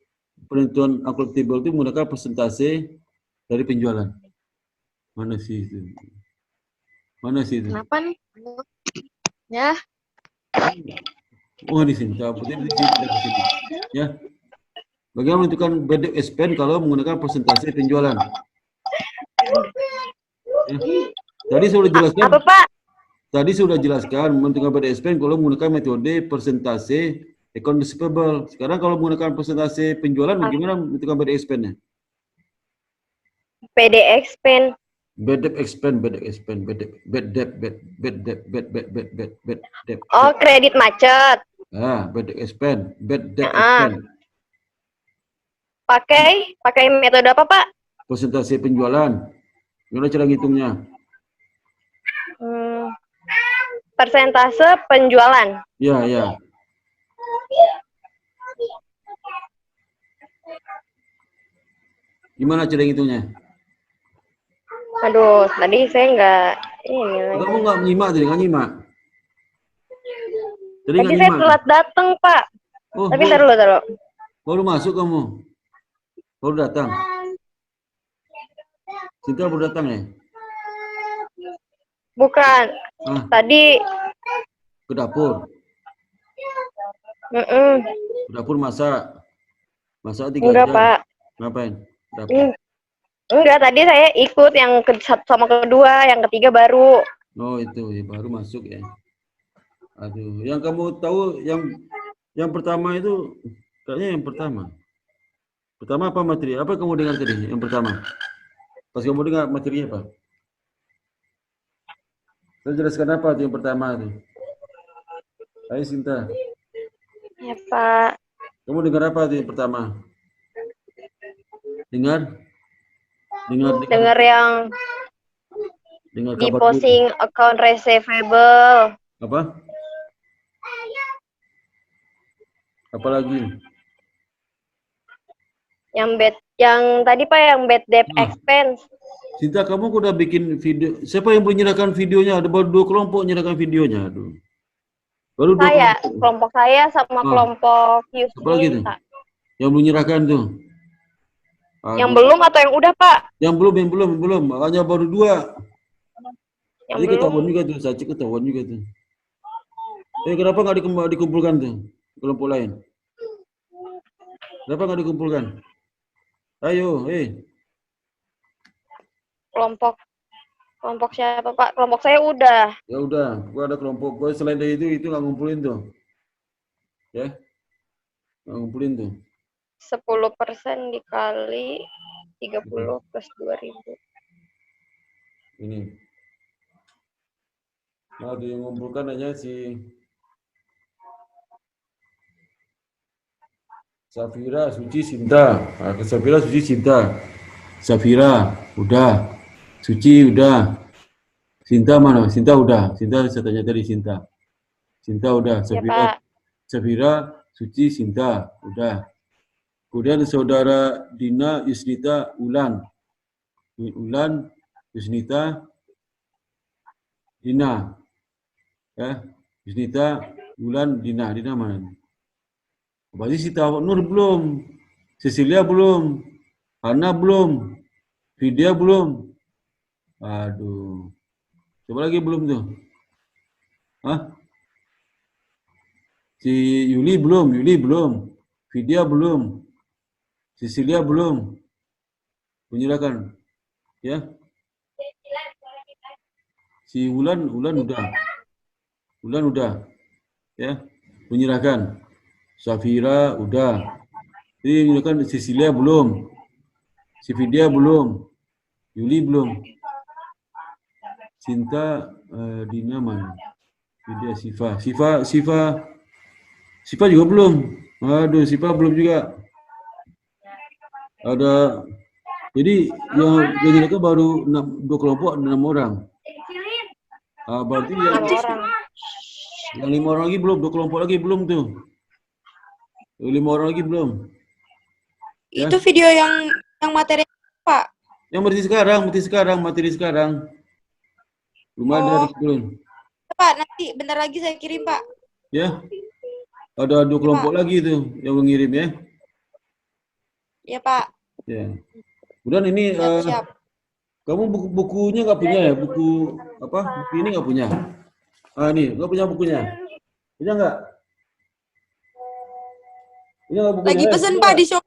penentuan akuntabel itu menggunakan persentase dari penjualan? Mana sih itu? Kenapa nih? Ya. Oh, di sini. Di sini. Ya. Bagaimana menentukan BDF expense kalau menggunakan persentase penjualan? Ya. Tadi sudah jelaskan. Apa, Pak? Tadi sudah jelaskan menentukan BDF expense kalau menggunakan metode persentase account receivable. Sekarang kalau menggunakan persentase penjualan, bagaimana menentukan BDF expense-nya? BDF expense. Oh, kredit macet. BDF expense, expense. Pakai metode apa, Pak? Persentase penjualan. Gimana cara ngitungnya? Persentase penjualan. Ya. Gimana cara ngitungnya? Aduh, tadi saya nggak ini. Kamu nggak nyimak. Tadi saya telat datang, Pak. Oh, tapi taruh. Baru masuk kamu? Baru datang? Sinta baru datang ya? Bukan. Tadi ke dapur. Ke dapur masak 3 Enggak, jam. Pak. Ngapain? Dapur. Enggak, tadi saya ikut yang sama kedua, yang ketiga baru. Oh, itu ya, baru masuk ya. Aduh, yang kamu tahu yang pertama itu kayaknya yang pertama. Pertama apa materi? Apa kamu dengar tadi? Yang pertama. Pas kamu dengar materinya apa? Saya jelaskan apa tuh yang pertama tuh? Ayo Sinta. Ya, Pak. Kamu dengar apa tuh yang pertama? Dengar yang depositing account receivable. Apa? Apalagi? Yang tadi, Pak, yang bad debt expense. Sinta, kamu udah bikin video. Siapa yang belum menyerahkan videonya? Ada baru 2 kelompok menyerahkan videonya. Aduh. Baru kelompok saya sama kelompok Yusuf. Apalagi tuh? Yang belum menyerahkan tuh. Aduh. Yang belum atau yang udah, Pak? Yang belum. Hanya baru 2. Yang Jadi belum. ketahuan juga tuh, Saci ketahuan juga tuh. Kenapa nggak dikumpulkan tuh kelompok lain? Kenapa nggak dikumpulkan? Ayo, Kelompok siapa, Pak? Kelompok saya udah. Ya udah, gua ada kelompok gua selain dari itu nggak ngumpulin tuh. Ya. Nggak ngumpulin tuh. 10% dikali 30 plus 2.000. Ini. Nah, yang mengumpulkan hanya si Safira, Suci, Sinta. Safira, Suci, Sinta. Safira, udah. Suci, udah. Sinta mana? Sinta udah. Sinta saya tanya tadi Sinta. Sinta udah. Safira, Safira, Suci, Sinta, udah. Kemudian saudara Dina, Yusnita, Ulan. Ulan, Yusnita, Dina. Ya, Yusnita, Ulan, Dina. Dina mana? Berarti Sita Nur belum. Cecilia belum. Hana belum. Vidya belum. Aduh. Siapa lagi belum tuh? Hah? Si Yuli belum. Vidya belum. Cecilia belum. Menyerahkan. Ya. Si Ulan udah. Ulan udah. Ya. Menyerahkan. Safira udah. Jadi menyerahkan Cecilia belum. Si Vidya belum. Yuli belum. Cinta, Dina mana? Vidya, Siva juga belum. Aduh, Siva belum juga. Ada, jadi yang menyerahkan baru 2 kelompok 6 orang. Berarti yang 5 orang lagi belum, 2 kelompok lagi belum tuh. 5 orang lagi belum. Ya. Itu video yang materi Pak. Yang materi sekarang. Belum ada belum. Pak, nanti bentar lagi saya kirim, Pak. Ya. Ada 2 kelompok lagi tuh yang mengirim ya. Ya, Pak. Ya. Kemudian ini Siap. kamu bukunya nggak punya ya? Buku apa? Buku ini nggak punya? Ini nggak punya bukunya. Punya nggak? Punya nggak bukunya? Lagi pesen Pak di shop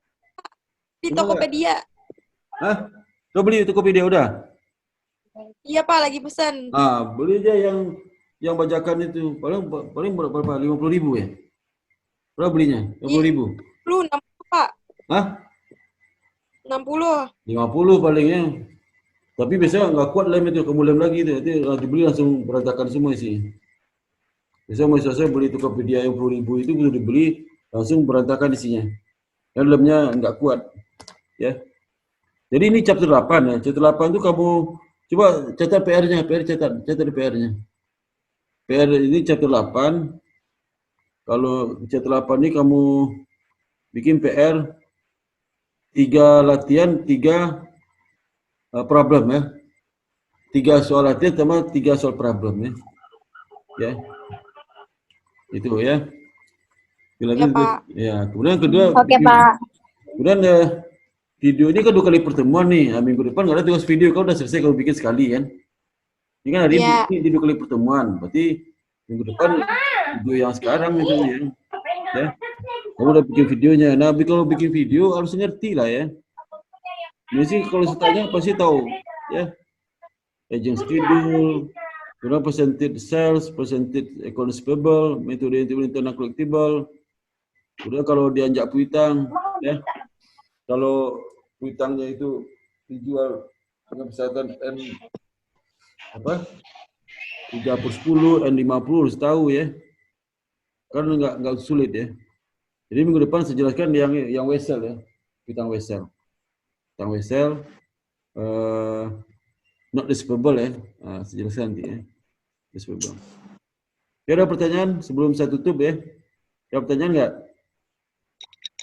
di Tokopedia. Hah? Udah beli Tokopedia udah? Iya Pak, lagi pesen. Beli aja yang bajakan itu. Paling berapa? 50.000 ya? Berapa belinya? 50.000. 60 Pak. Hah? 60. 50 palingnya. Tapi biasanya nggak kuat lem itu, kamu lem lagi itu. Nanti dibeli langsung berantakan semua sih. Biasanya saya beli Tokopedia yang 10.000 itu udah dibeli langsung berantakan isinya. Dan lemnya nggak kuat. Ya. Jadi ini chapter 8 ya. Chapter 8 itu kamu coba catat PR-nya, catat PR-nya. PR ini chapter 8. Kalau chapter 8 ini kamu bikin PR 3 latihan, 3 problem ya. 3 soal latihan sama 3 soal problem ya. Ya. Itu ya. Ya, Pak. Ya, kemudian kedua. Oke, Pak. Kemudian video ini kan 2 kali pertemuan nih. Minggu depan nggak ada tugas video, kau udah selesai kau bikin sekali kan. Ini kan hari ini 2 kali pertemuan. Berarti minggu depan video yang sekarang itu ya. Kamu udah bikin videonya. Nah, kalau bikin video harus ngerti lah ya. Ini sih kalau saya tanya pasti tahu ya. Aging schedule, berapa percentage sales, percentage accounts payable, metode internal collectible. Kemudian kalau dianjak piutang ya. Kalau piutangnya itu dijual dengan misalkan N 3/10, N50 harus tahu ya. Karena nggak sulit ya. Jadi minggu depan saya jelaskan yang wesel ya, piutang wesel. Piutang wesel not dispensable ya. Saya jelaskan nanti ya. Dispensable. Ya, ada pertanyaan sebelum saya tutup ya? Ada pertanyaan nggak?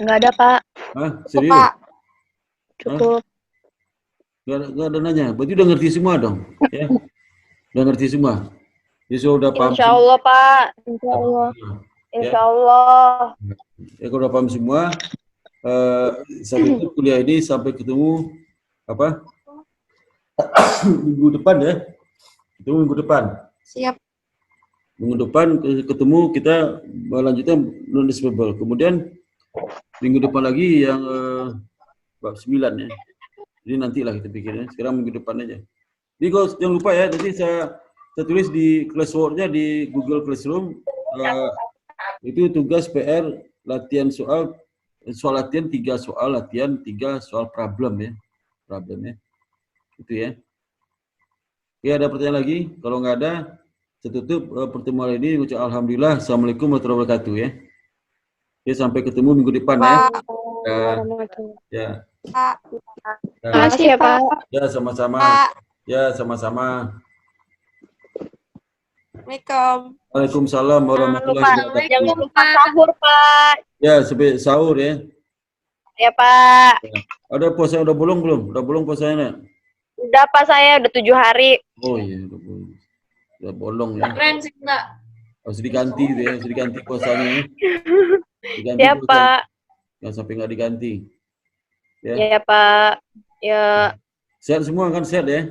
Nggak ada, Pak. Serius? Pak. Cukup. Nggak ada nanya. Berarti udah ngerti semua dong? Ya? Udah ngerti semua? Jadi sudah paham? Insya Allah, Pak. Insya Allah. Insya Allah. Ya, kalau udah paham semua, saya tutup kuliah ini sampai ketemu minggu depan ya. Ketemu minggu depan. Siap. Minggu depan ketemu kita melanjutkan non-dispensable. Kemudian minggu depan lagi yang bab 9 ya. Jadi nantilah kita pikirnya. Sekarang minggu depan aja. Jadi kalau jangan lupa ya, nanti saya tulis di classwork-nya di Google Classroom. Itu tugas PR latihan soal latihan 3 soal latihan 3 soal problem ya. Problemnya. Itu ya. Oke, ada pertanyaan lagi? Kalau nggak ada, saya tutup pertemuan ini. Alhamdulillah. Assalamualaikum warahmatullahi wabarakatuh ya. Oke, sampai ketemu minggu depan ya. Ya. Pak. Ya. Makasih ya, Pak. Ya, sama-sama. Pak. Ya, sama-sama. Assalamualaikum. Waalaikumsalam warahmatullahi wabarakatuh. Jangan lupa sahur, Pak. Ya, sampai sahur ya. Ya, Pak. Ada puasa udah bolong belum? Udah bolong puasanya? Udah, Pak, saya udah 7 hari. Oh iya, udah bolong. Udah bolong ya. Keren sih, Enggak. Harus diganti gitu ya, harus diganti puasanya ya. Diganti Ya, puasa. Pak. Jangan sampai nggak diganti. Ya. Ya, Pak. Ya, Sehat semua kan, sehat ya?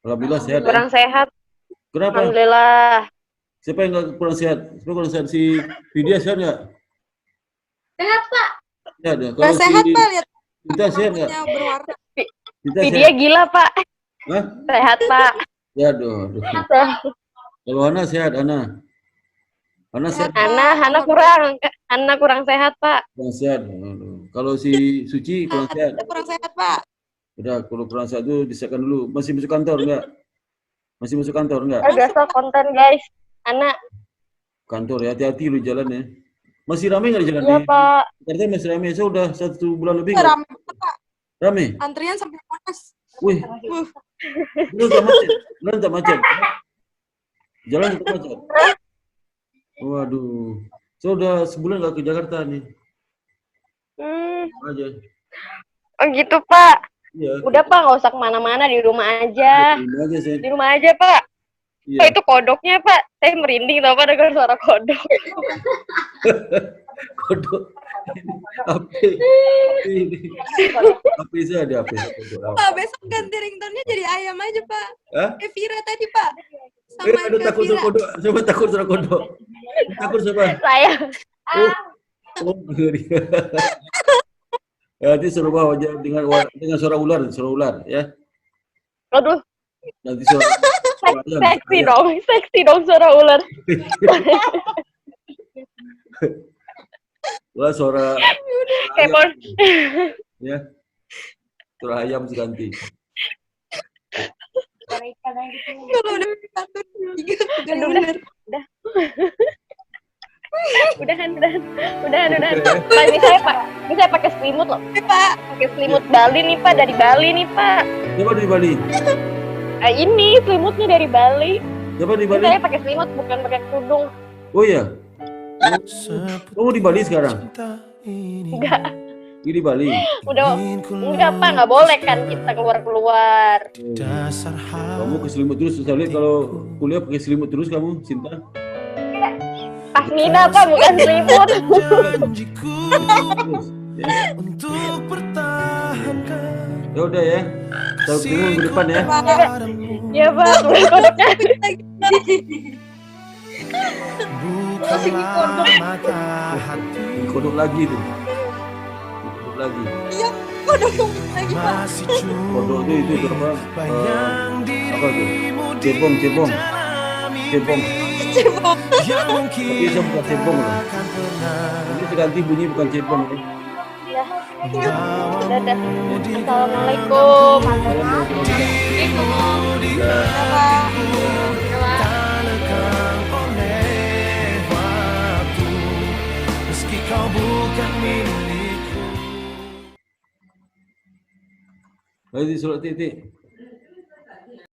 Alhamdulillah sehat kurang ya. sehat. Kenapa? Alhamdulillah. Siapa yang nggak kurang sehat? Siapa kurang sehat? Si Vidya sehat nggak? Sehat, Pak. Sehat ya. Nggak sehat, Pak. Lihat Kita sehat nggak? rambutnya berwarna. Kita Dia sehat. gila, Pak. Hah? Sehat, Pak. Ya, aduh. Kalau Hana sehat, Hana. Hana sehat. Hana kurang sehat, Pak. Kurang sehat. Aduh. Kalau si Suci kurang sehat. Kita kurang sehat, Pak. Udah, kalau kurang sehat tuh disiapkan dulu. Masih masuk kantor enggak? Masih masuk kantor enggak? Besok konten, guys. Hana. Kantor ya, hati-hati lu jalan ya. Masih ramai nggak di jalan? Iya, Di Pak. Jakarta masih ramai. Saya udah 1 bulan lebih. nggak? Ramai, Pak. Ramai? Antrian sampai panas. Wih, jalan tak macet. Jalan tak macet. Jalan tak macet. Waduh. Saya udah sebulan nggak ke Jakarta nih. Aja. Oh gitu, Pak. Iya. Udah, Pak, nggak usah kemana-mana, di rumah aja. Terima aja saya. Di rumah aja, Pak. Iya. Pak, itu kodoknya, Pak. Saya merinding tau, Pak, dengar suara kodok. Kodok. Api. Api saya ada api. Pak, besok ganti ringtone-nya jadi ayam aja, Pak. Hah? Kayak Vira tadi, Pak. Sama Aduh, Kak takut Vira. sama kodok. Siapa takut sama kodok? Takut siapa? Saya. Oh, ngeri. Nanti suruh bawa aja dengan suara ular ya. Aduh, Nanti suara seksi dong suara ular. Wah, suara Kayak ayam, mon- ya. Suara ayam diganti. Kalau udah satu, tiga, Aduh, udah. Udahan. Pak, ini saya pakai selimut loh. Pak. Pakai selimut Bali nih, Pak, dari Bali nih, Pak. Siapa di Bali? Ini selimutnya dari Bali. Siapa di Ini Bali? saya pakai selimut, bukan pakai kerudung. Oh iya. Kamu di Bali sekarang? Enggak. Ini di Bali. Enggak, Pak, nggak boleh kan kita keluar. Kamu ke selimut terus. Saya lihat kalau kuliah pakai selimut terus kamu, Sinta. Pasmina, Pak, bukan selimut. Terus. Ya. Ya udah ya. Saya ketemu minggu depan ya. Ya, Pak, bukan kodoknya. Kodok lagi tuh. Kodok lagi. Iya, kodok lagi, Pak. Kodok itu apa? Apa tuh? Cebong. Tapi saya bukan cebong loh. Ini seganti bunyi bukan cebong. Ya. Dadah. Assalamualaikum. Lalu di surat titik.